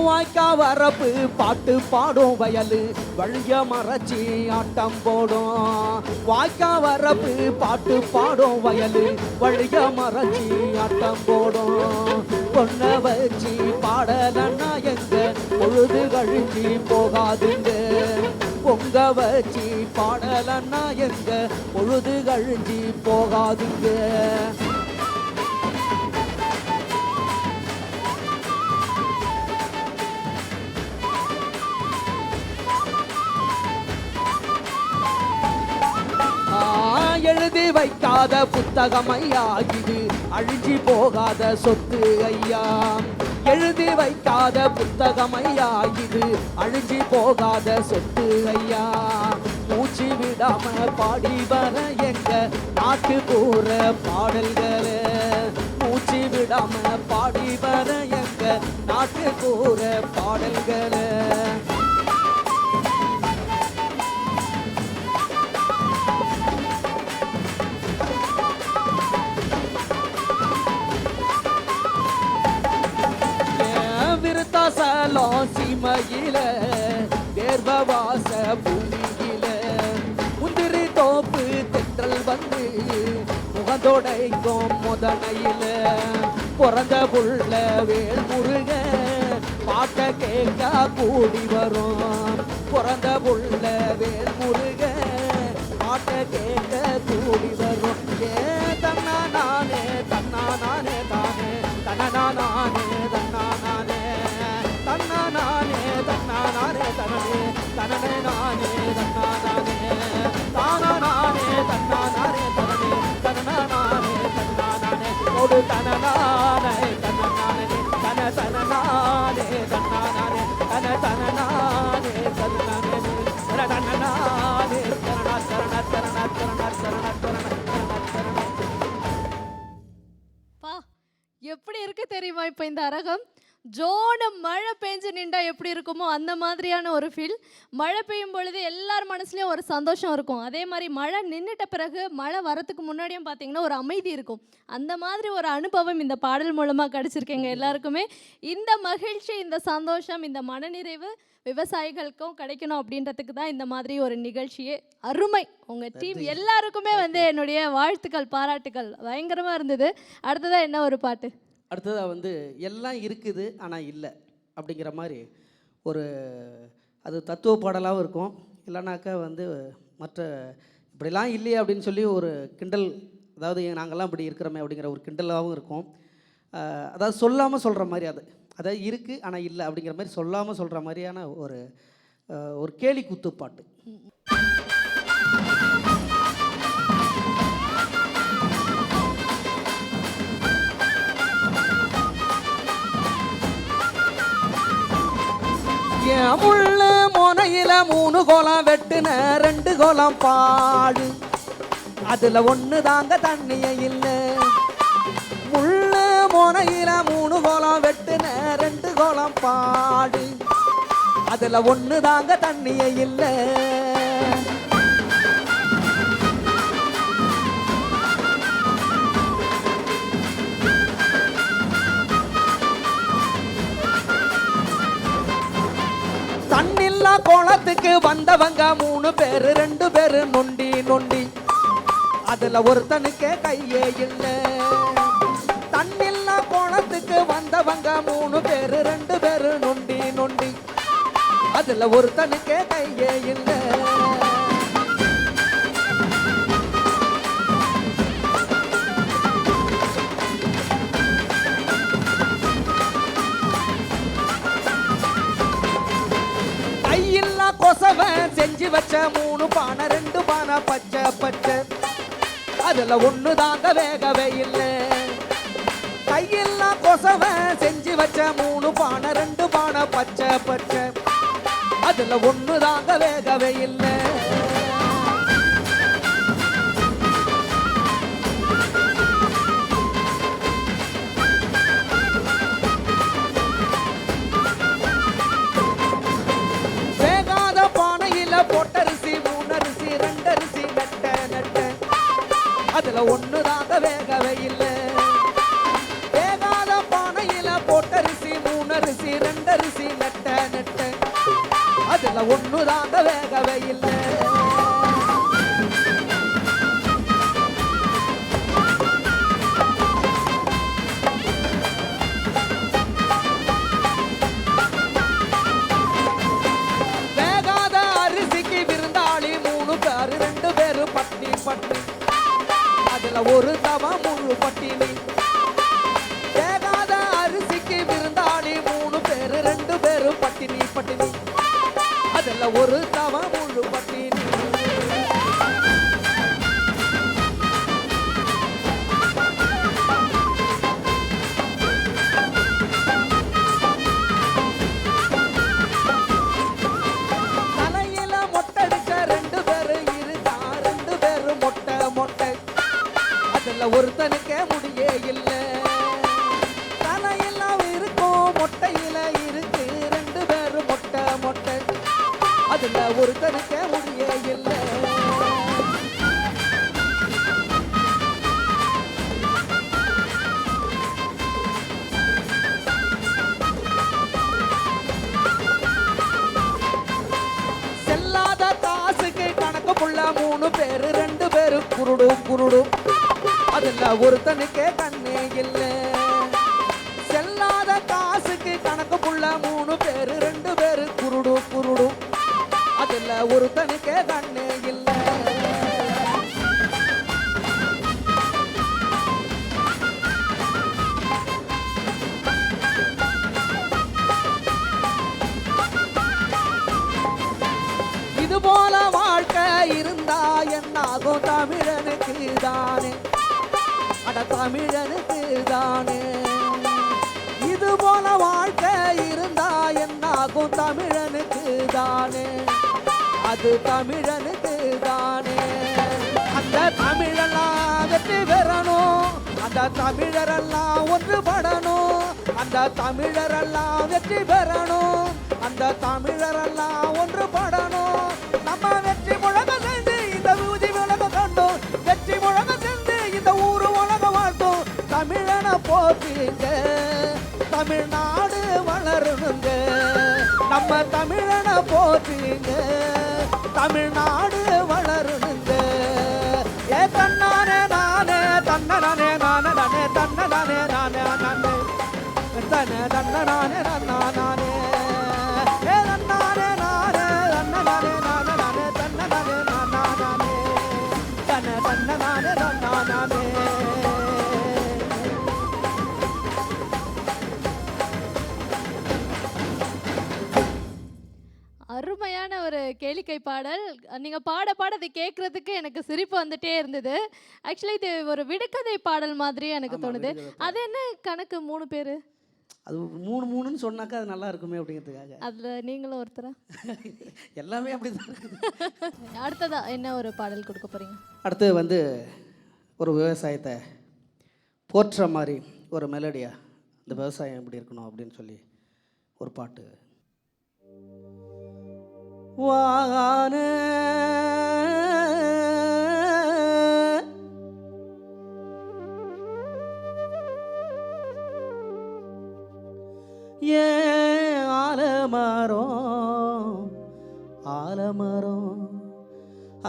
வாய்க்கா வரப்பு பாட்டு பாடும் வயலு வழிய மறைச்சி ஆட்டம் போடும். வாய்க்கா வரப்பு பாட்டு பாடும் வயலு வழிய மறைச்சி ஆட்டம் போடும். பொண்ணை வச்சு பாடலன்னா எங்க பொழுது கழிஞ்சி போகாதுங்க. பொங்க வச்சு பாடலன்னா எங்க பொழுது கழிஞ்சி போகாதுங்க. எழுதி வைக்காத புத்தகம் ஐயா இது அழிஞ்சி போகாத சொத்து ஐயா. எழுதி வைக்காத புத்தகம் ஐயா, இது அழிஞ்சி போகாத சொத்து ஐயா. மூச்சு விடாம பாடி வர எங்க நாட்டு கூற பாடல்களே, மூச்சு விடாம பாடி வர எங்க நாட்டு கூற பாடல்களே. விருத்தாசலம் சீமையில வேர்வவாச பூமியில முந்திரி தோப்பு தென்றல் வந்து முகந்தோடைக்கும் முதனையில பிறந்த புள்ள வேல் முருக பாட்ட கேட்க கூடி வரும். பிறந்த புள்ள வேல் முருக பாட்ட கேட்க கூடி வரும். ஏ தன்னா நானே தன்னா நானே தானே தன்னா நானே தன்னா நானே தன்னா நானே தன்னா நானே தனனே தனனே நானே தன்னா நானே தானா நானே தன்னா நானே தனனே தன்னா நானே தன்னா நானே ஒரு தன நானே தன்னா நானே தன தன நானே தன்னா நானே தன தன நானே தன்னா நானே தன நானே தரண தரண தரண தரண தரண தரண. பா, எப்படி இருக்கு தெரியுமா இப்போ இந்த அரகம்? ஜோன மழை பெஞ்சு நின்றா எப்படி இருக்குமோ அந்த மாதிரியான ஒரு ஃபீல். மழை பெய்யும் பொழுது எல்லார் மனசுலையும் ஒரு சந்தோஷம் இருக்கும். அதே மாதிரி மழை நின்றுட்ட பிறகு மழை வரத்துக்கு முன்னாடியும் பார்த்தீங்கன்னா ஒரு அமைதி இருக்கும். அந்த மாதிரி ஒரு அனுபவம் இந்த பாடல் மூலமாக கிடச்சிருக்கேங்க எல்லாருக்குமே. இந்த மகிழ்ச்சி, இந்த சந்தோஷம், இந்த மனநிறைவு விவசாயிகளுக்கும் கிடைக்கணும் அப்படின்றதுக்கு தான் இந்த மாதிரி ஒரு நிகழ்ச்சியே. அருமை. உங்கள் டீம் எல்லாருக்குமே வந்து என்னுடைய வாழ்த்துக்கள், பாராட்டுக்கள். பயங்கரமாக இருந்தது. அடுத்ததாக என்ன ஒரு பாட்டு? அடுத்ததாக வந்து எல்லாம் இருக்குது ஆனால் இல்லை அப்படிங்கிற மாதிரி ஒரு அது தத்துவ பாடலாகவும் இருக்கும். இல்லைனாக்கா வந்து மற்ற இப்படிலாம் இல்லையே அப்படின்னு சொல்லி ஒரு கிண்டல், அதாவது நாங்கள்லாம் இப்படி இருக்கிறோமே அப்படிங்கிற ஒரு கிண்டலாகவும் இருக்கும். அதாவது சொல்லாமல் சொல்கிற மாதிரி, அதாவது இருக்குது ஆனால் இல்லை அப்படிங்கிற மாதிரி சொல்லாமல் சொல்கிற மாதிரியான ஒரு கேலி குத்து பாட்டு. முள்ள மொனையில 3 கோலம் வெட்டுன 2 கோலம் பாடு, அதுல ஒண்ணு தாங்க தண்ணிய இல்ல. முள்ள மொனையில 3 கோலம் வெட்டுன 2 கோலம் பாடு, அதுல ஒண்ணு தாங்க தண்ணிய இல்ல. தண்ணில்லா கோலத்துக்கு வந்தவங்க 3 பேரு, 2 பேரு நொண்டி நொண்டி, அதுல ஒருத்தனுக்கே கையே இல்லை. தண்ணில்லா கோலத்துக்கு வந்தவங்க 3 பேரு, 2 பேரு நொண்டி நொண்டி, அதுல ஒருத்தனுக்கே கையே இல்லை. கொசவன் செஞ்சு வச்ச 3 பானை, 2 பானை பச்சை பச்சை, அதுல ஒண்ணு தாங்க வேகவே இல்லை. கையெல்லாம் கொசவன் செஞ்சு வச்ச 3 பானை, 2 பானை பச்சை பச்சை, அதுல ஒண்ணு தாங்க வேகவே இல்லை. பொட்டரிசி 3 அரிசி 2 அரிசி நெட்ட நெட்ட, அதுல ஒண்ணு தாங்க வேகவே இல்லை. வேகாத பானையில பொட்டரிசி 3 அரிசி 2 அரிசி நெட்ட நெட்ட, அதுல ஒண்ணு தாங்க வேகவே இல்லை. பட்டினி, அதுல ஒரு தவ முழு பட்டினி. வேகாத அரிசிக்கு விருந்தாளி 3 பேரு, 2 பேரு பட்டினி பட்டினி, அதுல ஒரு தவ முழு பட்டினி. அதில் ஒருத்தனுக்கே முடியே இல்லை. செல்லாத காசுக்கு கணக்கு புள்ள 3 பேரு 2 பேரு குருடு குருடு அதில் ஒருத்தனுக்கே கண்ணே இல்லை. செல்லாத காசுக்கு கணக்கு புள்ள 3 பேரு 2 பேரு குருடு குருடு அதில் ஒருத்தனுக்கே கண்ணே இல்லை. இது போல வாழ்க்கை இருந்தா என்னாகும் தமிழனுக்கு தானே, அட தமிழனுக்கு தானே. இது போல வாழ்க்கை இருந்தா என்னாகும் தமிழனுக்கு தானே, அது தமிழனுக்கு தானே. அந்த தமிழெல்லாம் வெற்றி பெறணும், அந்த தமிழரெல்லாம் ஒன்றுபடணும், அந்த தமிழரெல்லாம் வெற்றி பெறணும், அந்த தமிழரெல்லாம் ஒன்றுபடணும். நம்ம வெற்றி முழங்க செஞ்சு இந்த ஊதி விலக கண்டோம், வெற்றி முழங்க செஞ்சு இந்த ஊரு உலக வாழ்த்தோம். தமிழனை போற்றுங்க, தமிழ்நாடு வளரணுங்க. நம்ம தமிழனை போற்றுங்க, தமிழ்நாடு வளரணுங்க. ஏ தன்னானே நானே தன்னே நானே நானே தன்னே நானே நானே தன்ன தன்ன நானே நானே ஏ தன்னானே நானே தன்ன நானே நானே தன்ன நானே நானே தன்ன தன்ன நானே நானே. அருமையான ஒரு கேளிக்கை பாடல். நீங்கள் பாட பாட அதை கேட்குறதுக்கு எனக்கு சிரிப்பு வந்துட்டே இருந்தது. ஆக்சுவலி இது ஒரு விடுகதை பாடல் மாதிரியே எனக்கு தோணுது. அது என்ன கணக்கு 3 பேர்? அது 3 சொன்னாக்கா அது நல்லா இருக்குமே அப்படிங்கிறதுக்காக. அதில் நீங்களும் ஒருத்தரா? எல்லாமே அப்படி தான் இருக்குது. அடுத்ததா என்ன ஒரு பாடல் கொடுக்க போகிறீங்க? அடுத்து வந்து ஒரு விவசாயத்தை போற்ற மாதிரி ஒரு மெலடியா, இந்த விவசாயம் எப்படி இருக்கணும் அப்படின்னு சொல்லி ஒரு பாட்டு. வான ஏ ஆலமரம் ஆலமரம்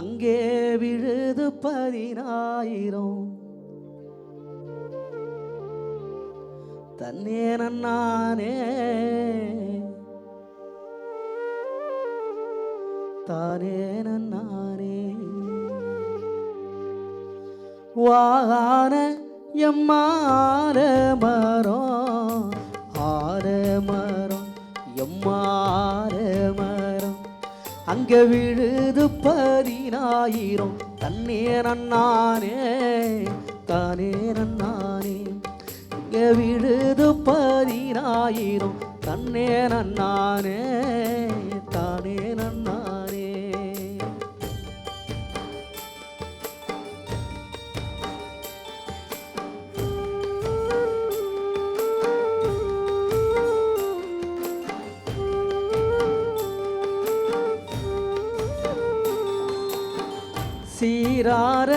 அங்கே விழுது 10,000 தன்னே நன்னானே தானே நன்னானே. வான எம்மால மரம் ஆலமரம் எம்மால மரம் அங்க விழுது 10,000 தன்னே நன்னானே தானே நன்னானே. இங்க விழுது 10,000 தன்னே நன்னானே தானே நன்னானே. சீரார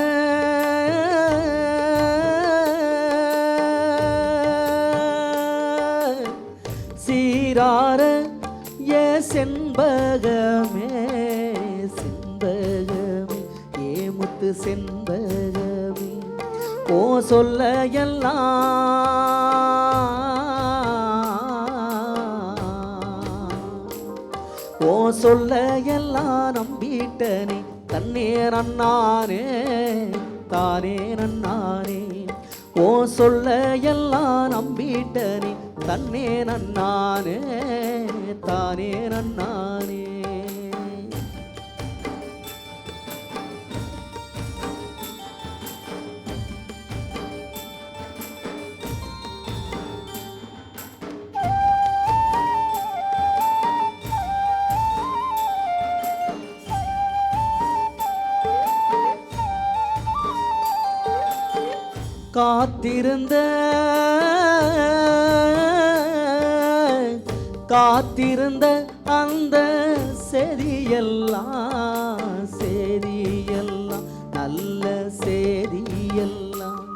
சீரார ஏ செண்பகமே செண்பகமே ஏ முத்து செண்பகமே ஓ சொல்ல ஓ சொல்ல எல்லாம் நம்பிட்டனே தன்னே நன்னானே தானே நன்னானே. ஓ சொல்ல எல்லாம் நம்பிட்டனே தன்னே நன்னானே தானே நன்னானே. காத்திருந்த காத்திருந்த அந்த செய்தியெல்லாம் செய்தியெல்லாம் நல்ல செய்தியெல்லாம்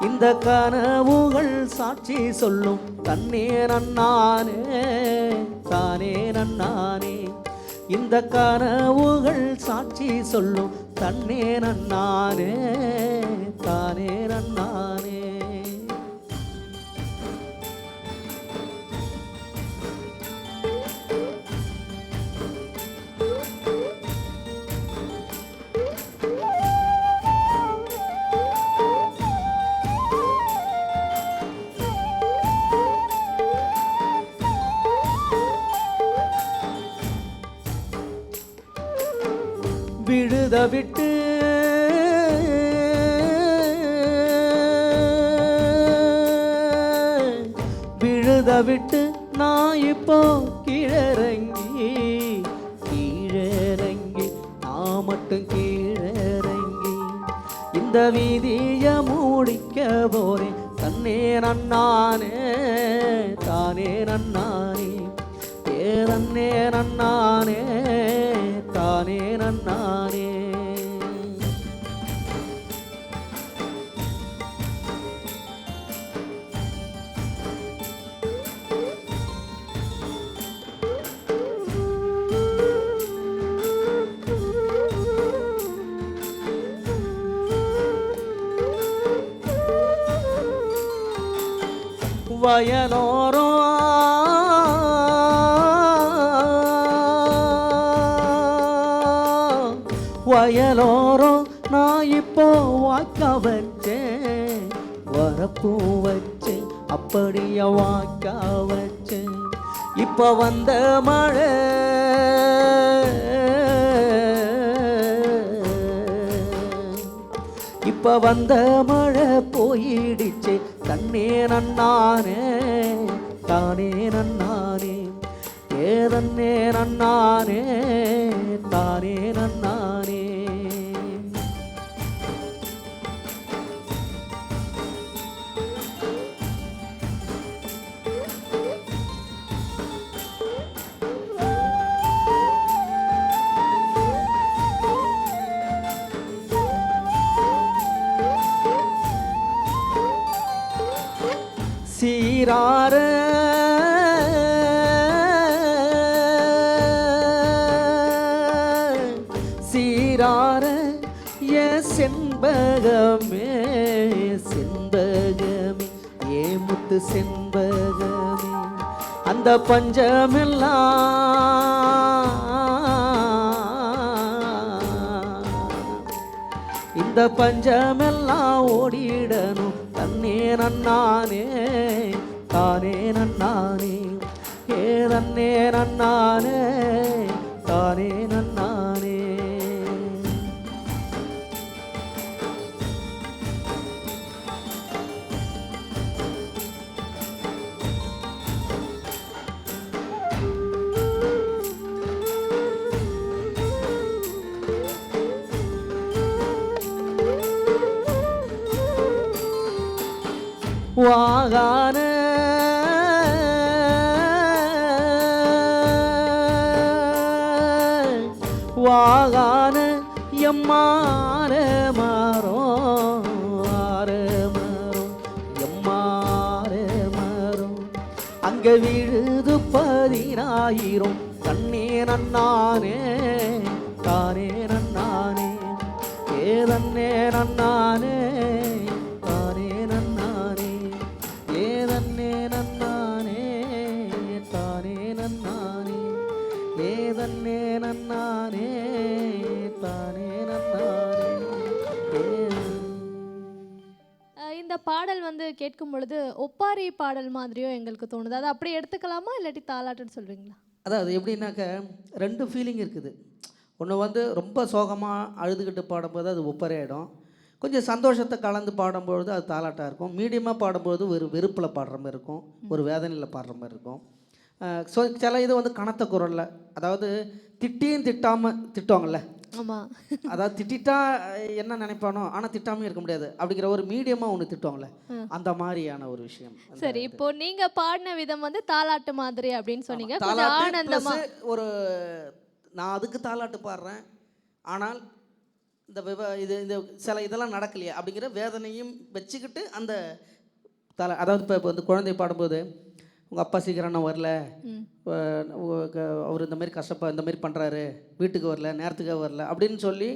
இந்த கனவுகள் சாட்சி சொல்லும் தன்னே நன்னானே தானே நன்னானே இந்த கனவுகள் சாட்சி சொல்லும் தன்னே நன்னானே தானே நன்னானே. விழுத விட்டு விழுத விட்டு நான் இப்போ கீழறங்கி நான் மட்டும் கீழறங்கி இந்த வீதிய மூடிக்க போறேன் தன்னே நன்னானே தானே நன்னானே தன்னே நன்னானே தானே நன்னானே. வயலோரம் வயலோரம் நான் இப்போ வாக்கா வச்சேன் வரப்பூ வச்சேன் அப்படியே வாக்கா வச்சேன் இப்போ வந்த மழை இப்போ வந்த மழை போயிடுச்சு தன்னே நன்னானே தானே நன்னானே தன்னே நன்னானே தானே நன்னானே. சீரார சீரார ஏ செண்பகமே செண்பகமே ஏ முத்து செண்பகமே அந்த இந்த பஞ்சமெல்லாம் ஓடிடணும் தன்னே நன்னானே தானே நன்னானே தன்னே நன்னானே தானே நன்னானே. வாகான வாகான எம்மார மரம் எம்மார மரம் அங்க விழுது 10,000 தன்னே நன்னானே தானே நன்னானே தன்னே நன்னானே தானே நன்னானே தன்னே நன்னானே தானே நன்னானே தன்னே நன்னானே தானே நன்னானே. இந்த பாடல் வந்து கேட்கும் பொழுது ஒப்பாரி பாடல் மாதிரியோ எங்களுக்கு தோணுது. அதை அப்படி எடுத்துக்கலாமா இல்லாட்டி தாலாட்டுன்னு சொல்றீங்களா? அதாவது எப்படின்னாக்க 2 ஃபீலிங் இருக்குது. ஒன்று வந்து ரொம்ப சோகமாக அழுதுகிட்டு பாடும்போது அது ஒப்பரை ஆகிடும். கொஞ்சம் சந்தோஷத்தை கலந்து பாடும்பொழுது அது தாலாட்டாக இருக்கும். மீடியமாக பாடும்போது ஒரு வெறுப்பில் பாடுற மாதிரி இருக்கும், ஒரு வேதனையில் பாடுற மாதிரி இருக்கும். ஸோ சில இது வந்து கனத்த குரலில், அதாவது திட்டியும் திட்டாமல் திட்டுவாங்கள்ல, ஆமா. அதாவது திட்டிட்டா என்ன நினைப்பானோ ஆனால் திட்டாமே இருக்க முடியாது அப்படிங்கிற ஒரு மீடியமாக ஒன்று திட்டுவாங்களே, அந்த மாதிரியான ஒரு விஷயம். சரி, இப்போ நீங்க பாடின விதம் வந்து தாலாட்டு மாதிரி அப்படின்னு சொன்னீங்க. கொஞ்சம் தாலாட்டு ஆனந்தமா. plus ஒரு நான் அதுக்கு தாலாட்டு பாடுறேன், ஆனால் இந்த இது இந்த சில இதெல்லாம் நடக்கலையே அப்படிங்கிற வேதனையும் வச்சுக்கிட்டு அந்த அதாவது இப்போ வந்து குழந்தை பாடும்போது உங்கள் அப்பா சீக்கிரம் வரல, அவர் இந்த மாதிரி இந்த மாதிரி பண்ணுறாரு, வீட்டுக்கு வரல, நேரத்துக்கு வரல அப்படின்னு சொல்லி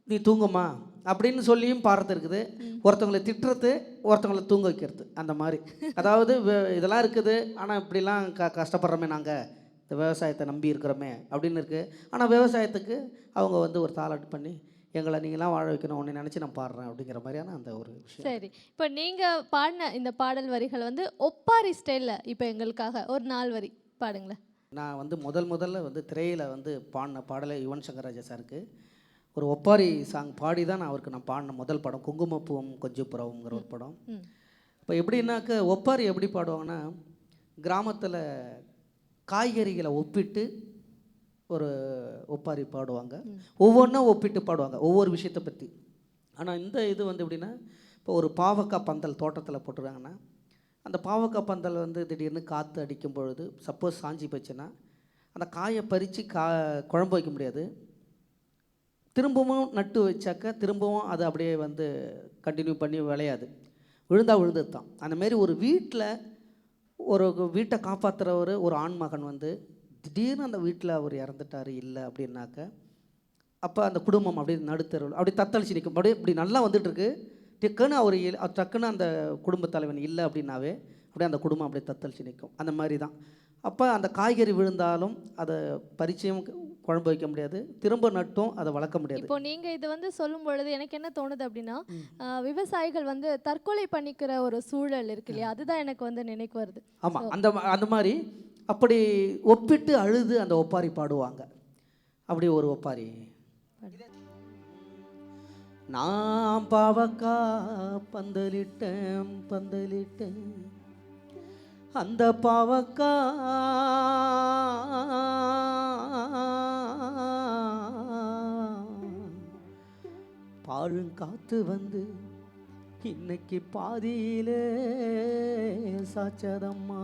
நீ தூங்குமா அப்படின்னு சொல்லியும் பாடுறது இருக்குது. ஒருத்தவங்களை திட்டுறது, ஒருத்தவங்களை தூங்க வைக்கிறது, அந்த மாதிரி. அதாவது இதெல்லாம் இருக்குது, ஆனால் இப்படிலாம் கஷ்டப்படுறோமே நாங்கள் இந்த விவசாயத்தை நம்பி இருக்கிறோமே அப்படின்னு இருக்குது. ஆனால் விவசாயத்துக்கு அவங்க வந்து ஒரு தாலாட்டு பண்ணி எங்களை நீங்களாம் வாழ வைக்கணும் உன்னை நினச்சி நான் பாடுறேன் அப்படிங்கிற மாதிரியான அந்த ஒரு விஷயம். சரி, இப்போ நீங்கள் பாடின இந்த பாடல் வரிகள் வந்து ஒப்பாரி ஸ்டைலில் இப்போ எங்களுக்காக ஒரு 4 வரி பாடுங்களேன். நான் வந்து முதல்ல வந்து திரையில் வந்து பாடின பாடலை யுவன் சங்கர் ராஜா சாருக்கு ஒரு ஒப்பாரி சாங் பாடி தான் நான் பாடின முதல் படம் குங்குமப்பூவும் கொஞ்சம் புறவுங்கிற ஒரு படம். இப்போ எப்படின்னாக்க ஒப்பாரி எப்படி பாடுவாங்கன்னா, கிராமத்தில் காய்கறிகளை ஒப்பிட்டு ஒரு ஒப்பாரி பாடுவாங்க. ஒவ்வொன்றும் ஒப்பிட்டு பாடுவாங்க ஒவ்வொரு விஷயத்தை பற்றி. ஆனால் இந்த இது வந்து எப்படின்னா, இப்போ ஒரு பாவக்காய் பந்தல் தோட்டத்தில் போட்டுருக்காங்கன்னா, அந்த பாவக்காய் பந்தல் வந்து திடீர்னு காற்று அடிக்கும் பொழுது சப்போஸ் சாஞ்சி போச்சுன்னா அந்த காயை பறித்து குழம்பு வைக்க முடியாது. திரும்பவும் நட்டு வச்சாக்க திரும்பவும் அது அப்படியே வந்து கண்டினியூ பண்ணி விளையாது, விழுந்தது தான். அந்தமாரி ஒரு வீட்டில் ஒரு வீட்டை காப்பாற்றுறவர் ஒரு ஆண் மகன் வந்து திடீர்னு அந்த வீட்டில் அவர் இறந்துட்டார் இல்லை அப்படின்னாக்க, அப்போ அந்த குடும்பம் அப்படியே நடுத்தருவில் அப்படி தத்தளிச்சு நிற்கும். அப்படியே இப்படி நல்லா வந்துட்டுருக்கு, டக்குன்னு அந்த குடும்ப தலைவன் இல்லை அப்படின்னாவே அப்படியே அந்த குடும்பம் அப்படியே தத்தளிச்சு நிற்கும். அந்த மாதிரி தான். அப்போ அந்த காய்கறி விழுந்தாலும் அதை பரிச்சயம் குழம்பு வைக்க முடியாது, திரும்ப நட்டும் அதை வளர்க்க முடியாது. இப்போ நீங்கள் இது வந்து சொல்லும் பொழுது எனக்கு என்ன தோணுது அப்படின்னா, விவசாயிகள் வந்து தற்கொலை பண்ணிக்கிற ஒரு சூழல் இருக்கு இல்லையா, அதுதான் எனக்கு வந்து நினைக்கு வருது. ஆமாம், அந்த மாதிரி அப்படி ஒப்பிட்டு அழுது அந்த ஒப்பாரி பாடுவாங்க. அப்படி ஒரு ஒப்பாரி. நான் பாவக்கா பந்தலிட்டேன் அந்த பாவக்கா பாழுங்காத்து வந்து இன்னைக்கு பாதியிலே சாச்சதம்மா.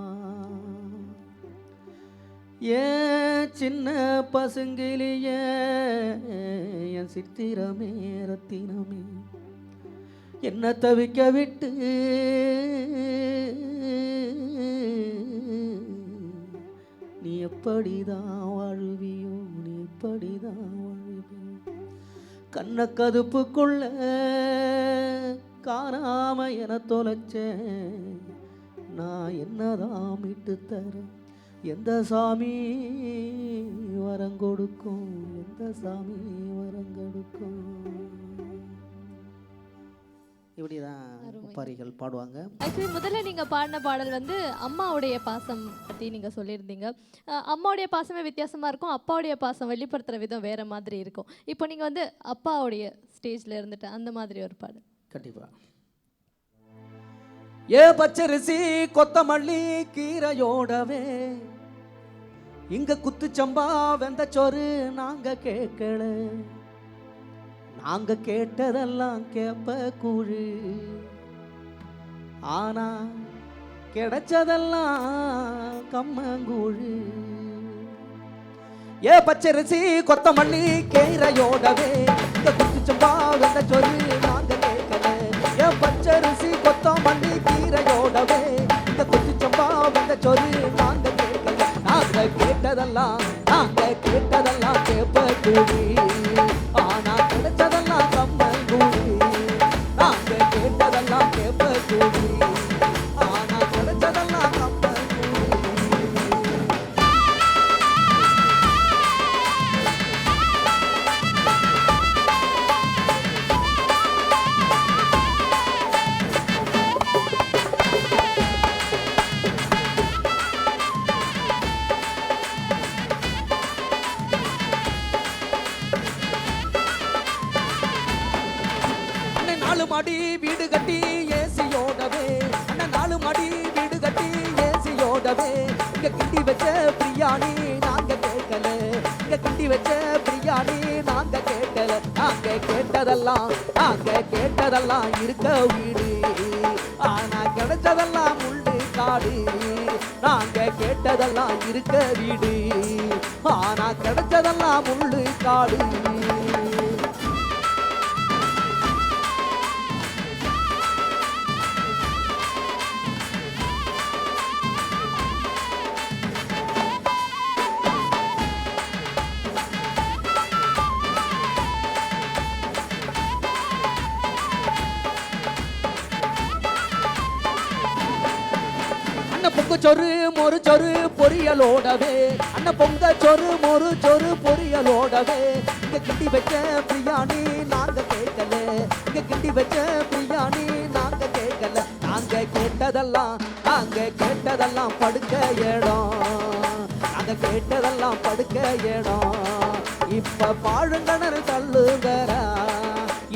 ஏன் சின்ன பசுங்கிலியே என் சித்திரமே ரத்தினமே என்ன தவிக்க விட்டு நீ எப்படிதான் வாழுவியோ, நீ எப்படிதான் வாழுவியோ. கண்ண கதுப்புக்குள்ள காணாம என தொலைச்சேன், நான் என்னதான் மீட்டு தரேன், எந்த சாமி வரம் கொடுக்கும், எந்த சாமி வரம் கொடுக்கும். இப்படிதான் ஒப்பாரிகள் பாடுவாங்க. ஆக்சுவலி முதல்ல நீங்கள் பாடின பாடல் வந்து அம்மாவுடைய பாசம் பற்றி நீங்கள் சொல்லியிருந்தீங்க. அம்மாவுடைய பாசமே வித்தியாசமாக இருக்கும், அப்பாவுடைய பாசம் வெளிப்படுத்துகிற விதம் வேறு மாதிரி இருக்கும். இப்போ நீங்கள் வந்து அப்பாவுடைய ஸ்டேஜில் இருந்துட்டு அந்த மாதிரி ஒரு பாடல். கண்டிப்பாக. ஏ பச்சரிசி கொத்தமல்லி கீரையோடவே இங்க குத்துச்சம்பா வெந்த சோறு நாங்க கேட்கல, நாங்க கேட்டதெல்லாம் கேப்ப கூழு, ஆனா கிடைச்சதெல்லாம் கம்மங்கூழு. ஏ பச்சரிசி கொத்தமல்லி கீரையோடவே இங்க குத்துச்சம்பா வெந்த சோறு நாங்க கேட்கல, ஏ பச்சரிசி கொத்தமல்லி கீரையோடவே இந்த குத்துச்சம்பா வெந்த சோறு நாங்க கேட்கல, நாங்க கேட்டதெல்லாம் கேப்ப கூழி, ஆனா கிடைச்சதெல்லாம் கம்மங்கூழி. நாங்க கேட்டதெல்லாம் கேப்ப கூழி, ஆனா கிடைச்சதெல்லாம் கம்மங்கூழி. மாடி வீடு கட்டி ஏசியோடவே, அண்ணன் 4 மாடி வீடு கட்டி ஏசியோடவே இங்க கிண்டி வச்ச பிரியாணி நாங்க கேட்கல, இங்க கிண்டி வச்ச பிரியாணி நாங்க கேட்கல, கிடைச்சதெல்லாம் நாங்க கேட்டதெல்லாம் இருக்க வீடு. ஆனா கிடைச்சதெல்லாம் முள்ளு காடு. நாங்க கேட்டதெல்லாம் இருக்க வீடு. ஆனா கிடைச்சதெல்லாம் முள்ளு காடு. பொங்க சொரு மொறு சொரு பொரியலோடவே அண்ணன் பொங்க சொரு மொறு சொரு பொரியலோடவே இங்க கிண்டி வச்ச பிரியாணி நாங்க கேட்கல. இங்க கிண்டி வச்ச பிரியாணி நாங்க கேட்கல. நாங்க கேட்டதெல்லாம் படுக்க இடம். நாங்க கேட்டதெல்லாம் படுக்க இடம். இப்ப பாழுங்கணறு தள்ளுதடா.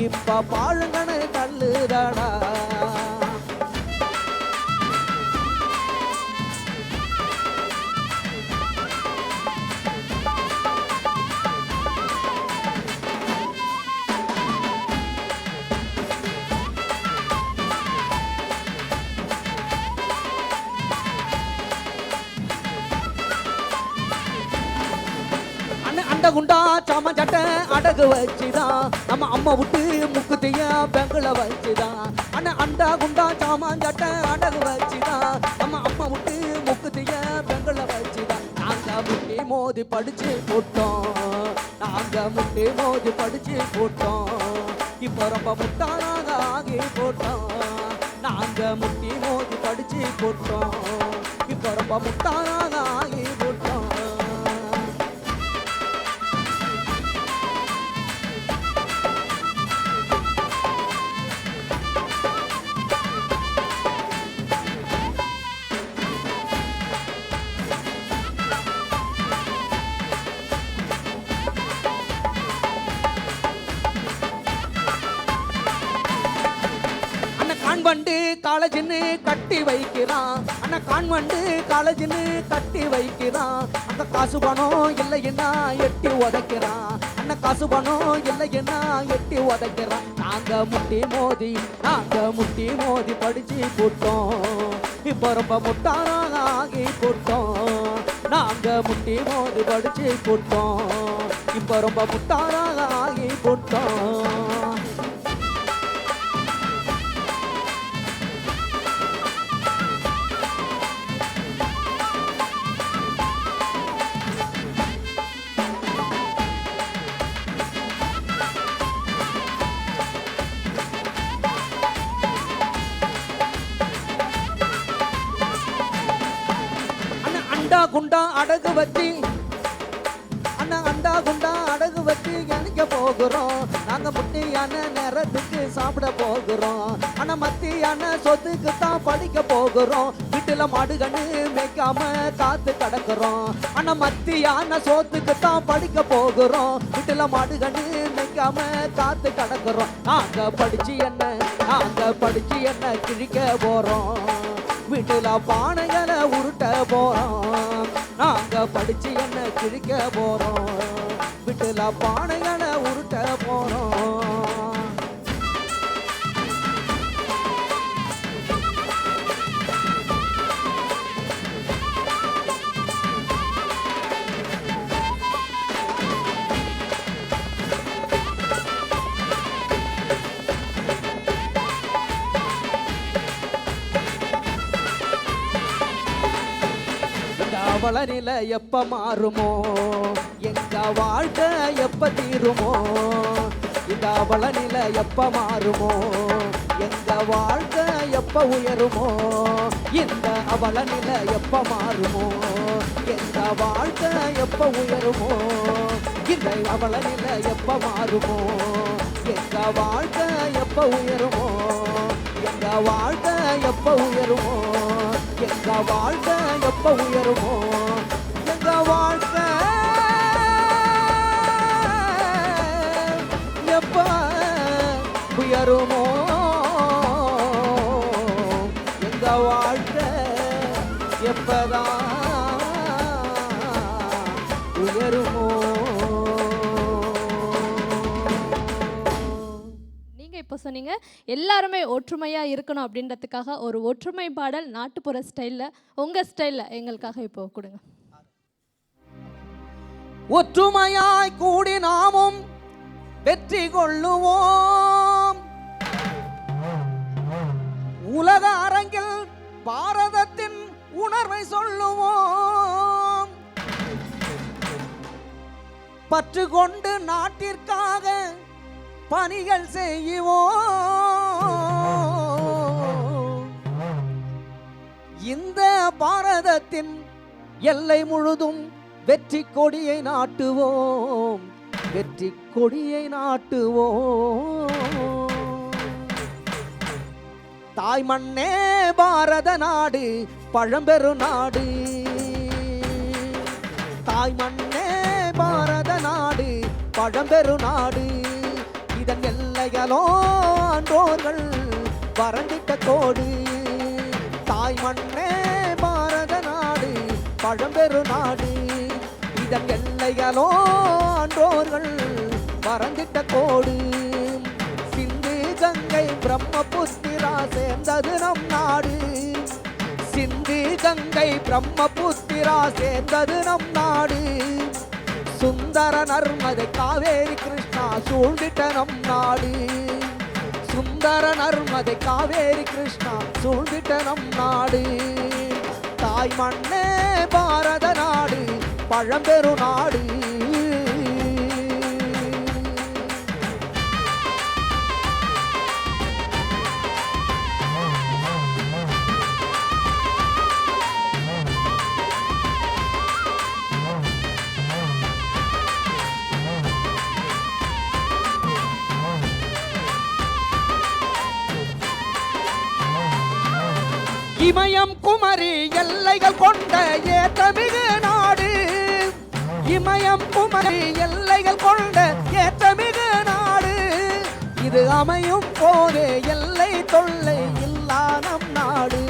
இப்ப பாழுங்கணறு தள்ளுதடா. குண்டா சாம சட்டை அடகு வச்சுதான் நம்ம அம்மா விட்டு முக்குத்திய பெங்கள வச்சுதான். அண்ணன் அண்டா குண்டா சாம சட்டை அடகு வச்சுதான் நம்ம அம்மா விட்டு முக்குத்திய பெங்கள வச்சுதான். நாங்க முட்டி மோதி படிச்சு போட்டோம். நாங்க முட்டி மோதி படிச்சு போட்டோம். இப்ப ரொம்ப முட்டாளாக ஆகி போட்டோம். நாங்க முட்டி மோதி படிச்சு போட்டோம். இப்ப ரொம்ப முட்டாளாக ஆகி போட்டோம். கான்வண்டு காலேஜ்னு கட்டி வைக்கிறான். அண்ணா கான்வண்டு காலேஜ்னு கட்டி வைக்கிறான். அந்த காசு பணம் இல்லைன்னா எட்டி உதைக்கிறான். அண்ணா காசு பணம் இல்லைன்னா எட்டி உதைக்கிறான். நாங்க முட்டி மோதி படிச்சு போட்டோம். இப்ப ரொம்ப முட்டாளாக ஆகி போட்டோம். நாங்க முட்டி மோதி படிச்சு போட்டோம். இப்ப ரொம்ப முட்டாளாக ஆகி போட்டோம். குண்டா அடகு வச்சு அண்ணா அண்டா குண்டா அடகு வச்சு எணிக்க போகிறோம். நாங்க முட்டியான நேரத்துக்கு சாப்பிட போகிறோம். ஆனா மத்தியான சொத்துக்கு தான் படிக்க போகிறோம். வீட்டுல மாடுகன்னு மேய்க்காம காத்து கிடக்குறோம். ஆனா மத்தியான சொத்துக்கு தான் படிக்க போகிறோம். வீட்டுல மாடுகன்னு மேய்க்காம காத்து கிடக்குறோம். நாங்க படிச்சு என்ன கிழிக்க போறோம். வீட்டுல பானைகளை உருட்ட போறோம். நாங்க படிச்சு என்ன கிழிக்க போறோம். வீட்டுல பானைகளை உருட்ட போறோம். அவளநிலை எப்ப மாறுமோ, எங்க வாழ்க்கை எப்ப தீருமோ. இந்த அவளநிலை எப்ப மாறுமோ, எங்க வாழ்க்கை எப்ப உயருமோ. இந்த அவளநிலை எப்ப மாறுமோ, எங்க வாழ்க்கை எப்ப உயருமோ. இந்த அவளநிலை எப்ப மாறுமோ, எங்க வாழ்க்கை எப்ப உயருமோ. எங்க வாழ்க்கை எப்ப உயருமோ, எங்க வாழ்க்கை எப்ப உயருமோ. எங்க வாழ்க்கை எப்ப உயருமோ. எங்க வாழ்க்கை எப்பதான் உயருமோ. சொன்னீங்க. எல்லாருமே ஒற்றுமையாக இருக்கணும் அப்படின்றதுக்காக ஒரு ஒற்றுமை பாடல் நாட்டுப்புற ஸ்டைலில், உங்கள் ஸ்டைலில் எங்களுக்காக இப்போ கொடுங்க. ஒற்றுமையாய் கூடி நாமும் வெற்றி கொள்ளுவோம். உலக அரங்கில் பாரதத்தின் உணர்வை சொல்லுவோம். பற்று கொண்டு நாட்டிற்காக பணிகள் செய்வோம். இந்த பாரதத்தின் எல்லை முழுதும் வெற்றி கொடியை நாட்டுவோம். வெற்றி கொடியை நாட்டுவோம். தாய் மண்ணே பாரத நாடு, பழம்பெரு நாடு. தாய் மண்ணே பாரத நாடு, பழம்பெரு நாடு. இதன் எல்லைகளோ அன்றோர்கள் வறண்டிட்ட கோடு. தாய் மண்ணே பாரத நாடு, பழம்பெரு நாடு. இதன் எல்லைகளோ அன்றோர்கள் வறண்டிட்ட கோடு. சிந்து கங்கை பிரம்மபுத்திரா சேர்ந்தது நம் நாடு. சிந்து கங்கை பிரம்மபுத்திரா சேர்ந்தது நம் நாடு. சுந்தர நர்மதை காவேரி கிருஷ்ணா சூழ்ந்திட்ட நம் நாடு. சுந்தர நர்மதை காவேரி கிருஷ்ணா சூழ்ந்திட்ட நம் நாடு. தாய் மண்ணே பாரத நாடு, பழம்பெரு நாடு. இமயம் குமரி எல்லைகள் கொண்ட ஏற்றமிகு நாடு. இமயம் குமரி எல்லைகள் கொண்ட ஏற்றமிகு நாடு. இது அமையும் போதே எல்லை தொல்லை இல்லா நம் நாடு.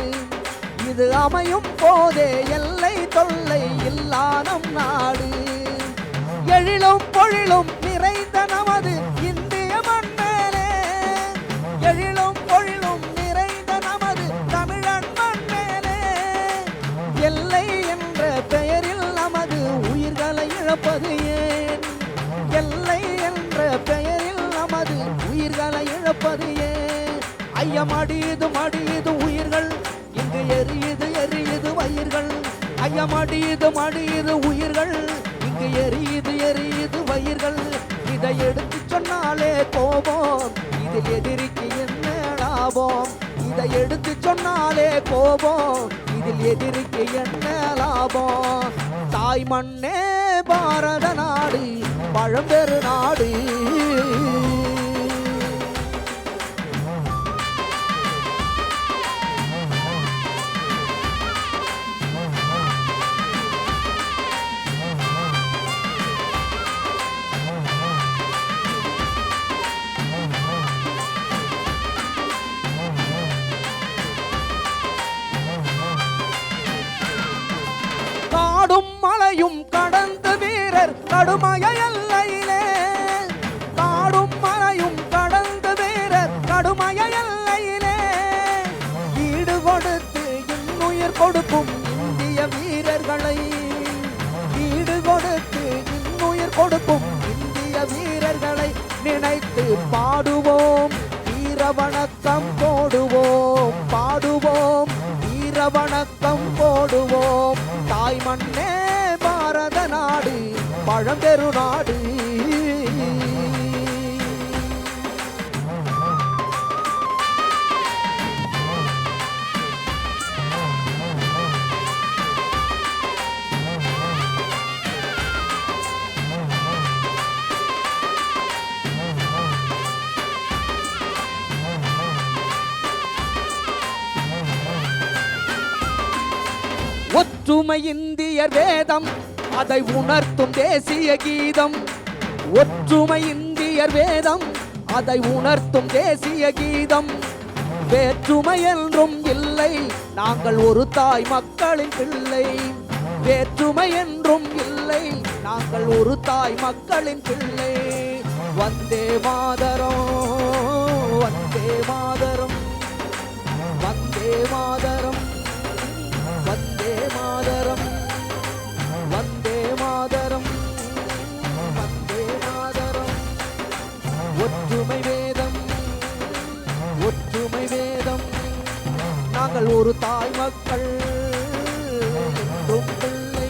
இது அமையும் போதே எல்லை தொல்லை இல்லா நம் நாடு. எழிலும் பொழிலும் நிறைந்த நமது இந்திய மண்மேலே. எழிலும் பொழிலும் நிறைந்த நமது தமிழன் மண்மேலே. எல்லை என்ற பெயரில் நமது உயிர்களை இழப்பது ஏன்? எல்லை என்ற பெயரில் நமது உயிர்களை இழப்பது ஏன்? ஐயம் அடியுது மடியுது உயிர்கள், இங்கு எரியுது எரியுது வயிர்கள். ஐயம் அடியுது மடியுது உயிர்கள், இங்கு எரியுது எரியுது வயிர்கள். இதை எடுத்து சொன்னாலே கோபம், இதில் எதிரிக்கு என்ன லாபம்? இதை எடுத்து சொன்னாலே கோபம், இதில் எதிரிக்கு என்ன லாபம்? தாய் மண்ணே பாரத நாடு, பழம்பெரு நாடு. காடும் மலையும் கடந்து வீரர் கடுமைய எல்லையிலே. காடும் மலையும் கடந்து வீரர் கடுமைய எல்லையிலே. ஈடு கொடுத்து இன்னுயிர் கொடுக்கும் இந்திய வீரர்களை. ஈடு கொடுத்து இன்னுயிர் கொடுக்கும் இந்திய வீரர்களை நினைத்து பாடுவோம், வீர வணக்கம் போடுவோம். பாடுவோம், வீர வணக்கம் போடுவோம். தாய் மண்ணே பாரத நாடு, பழம்பெரு நாடு. ஒற்றுமை இந்தியர் வேதம், அதை உணர்த்தும் தேசிய கீதம். ஒற்றுமை இந்தியர் வேதம், அதை உணர்த்தும் தேசிய கீதம். வேற்றுமை என்றும் இல்லை, நாங்கள் ஒரு தாய் மக்களின் பிள்ளை. வேற்றுமை என்றும் இல்லை, நாங்கள் ஒரு தாய் மக்களின் பிள்ளை. வந்தே மாதரம், வந்தே வந்தே மாதரம் வந்தே மாதரம் வந்தே மாதரம் வந்தே மாதரம் ஒற்றுமை வேதம் ஒற்றுமை வேதம் நாங்கள் ஒரு தாய் மக்கள் என்றும் பிள்ளை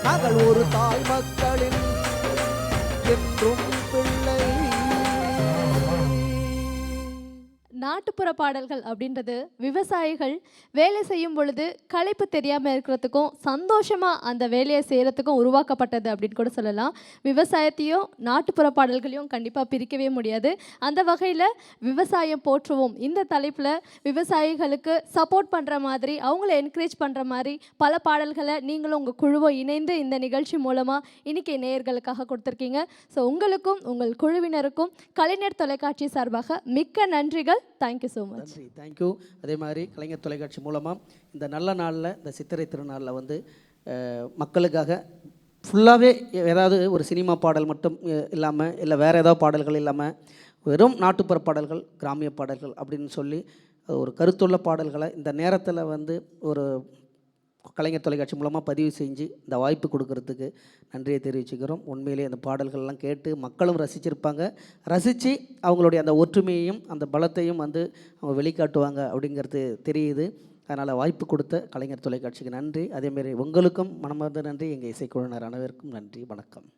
நாங்கள் ஒரு தாய் மக்களின் என்றும் பிள்ளை. நாட்டுப்புற பாடல்கள் அப்படின்றது விவசாயிகள் வேலை செய்யும் பொழுது களைப்பு தெரியாமல் இருக்கிறதுக்கும் சந்தோஷமாக அந்த வேலையை செய்கிறதுக்கும் உருவாக்கப்பட்டது அப்படின்னு கூட சொல்லலாம். விவசாயத்தையும் நாட்டுப்புற பாடல்களையும் கண்டிப்பாக பிரிக்கவே முடியாது. அந்த வகையில் விவசாயம் போற்றுவோம் இந்த தலைப்பில் விவசாயிகளுக்கு சப்போர்ட் பண்ணுற மாதிரி அவங்கள என்கரேஜ் பண்ணுற மாதிரி பல பாடல்களை நீங்களும் உங்கள் குழுவை இணைந்து இந்த நிகழ்ச்சி மூலமாக இன்னைக்கு நேயர்களுக்காக கொடுத்துருக்கீங்க. ஸோ உங்களுக்கும் உங்கள் குழுவினருக்கும் கலைஞர் தொலைக்காட்சி சார்பாக மிக்க நன்றிகள். Thank you so much. நன்றி, தேங்க்யூ. அதே மாதிரி கலைஞர் தொலைக்காட்சி மூலமாக இந்த நல்ல நாளில் இந்த சித்திரை திருநாளில் வந்து மக்களுக்காக ஃபுல்லாகவே ஏதாவது ஒரு சினிமா பாடல் மட்டும் இல்லாமல் இல்லை வேறு ஏதாவது பாடல்கள் இல்லாமல் வெறும் நாட்டுப்புற பாடல்கள் கிராமிய பாடல்கள் அப்படின்னு சொல்லி ஒரு கருத்துள்ள பாடல்களை இந்த நேரத்தில் வந்து ஒரு கலைஞர் தொலைக்காட்சி மூலமாக பதிவு செஞ்சு இந்த வாய்ப்பு கொடுக்கறதுக்கு நன்றியை தெரிவிச்சுக்கிறோம். உண்மையிலே அந்த பாடல்கள்லாம் கேட்டு மக்களும் ரசிச்சிருப்பாங்க. ரசித்து அவங்களுடைய அந்த ஒற்றுமையையும் அந்த பலத்தையும் வந்து அவங்க வெளிக்காட்டுவாங்க அப்படிங்கிறது தெரியுது. அதனால் வாய்ப்பு கொடுத்த கலைஞர் தொலைக்காட்சிக்கு நன்றி. அதேமாரி உங்களுக்கும் மனமார்ந்த நன்றி. எங்கள் இசைக்குழுவினர் அனைவருக்கும் நன்றி. வணக்கம்.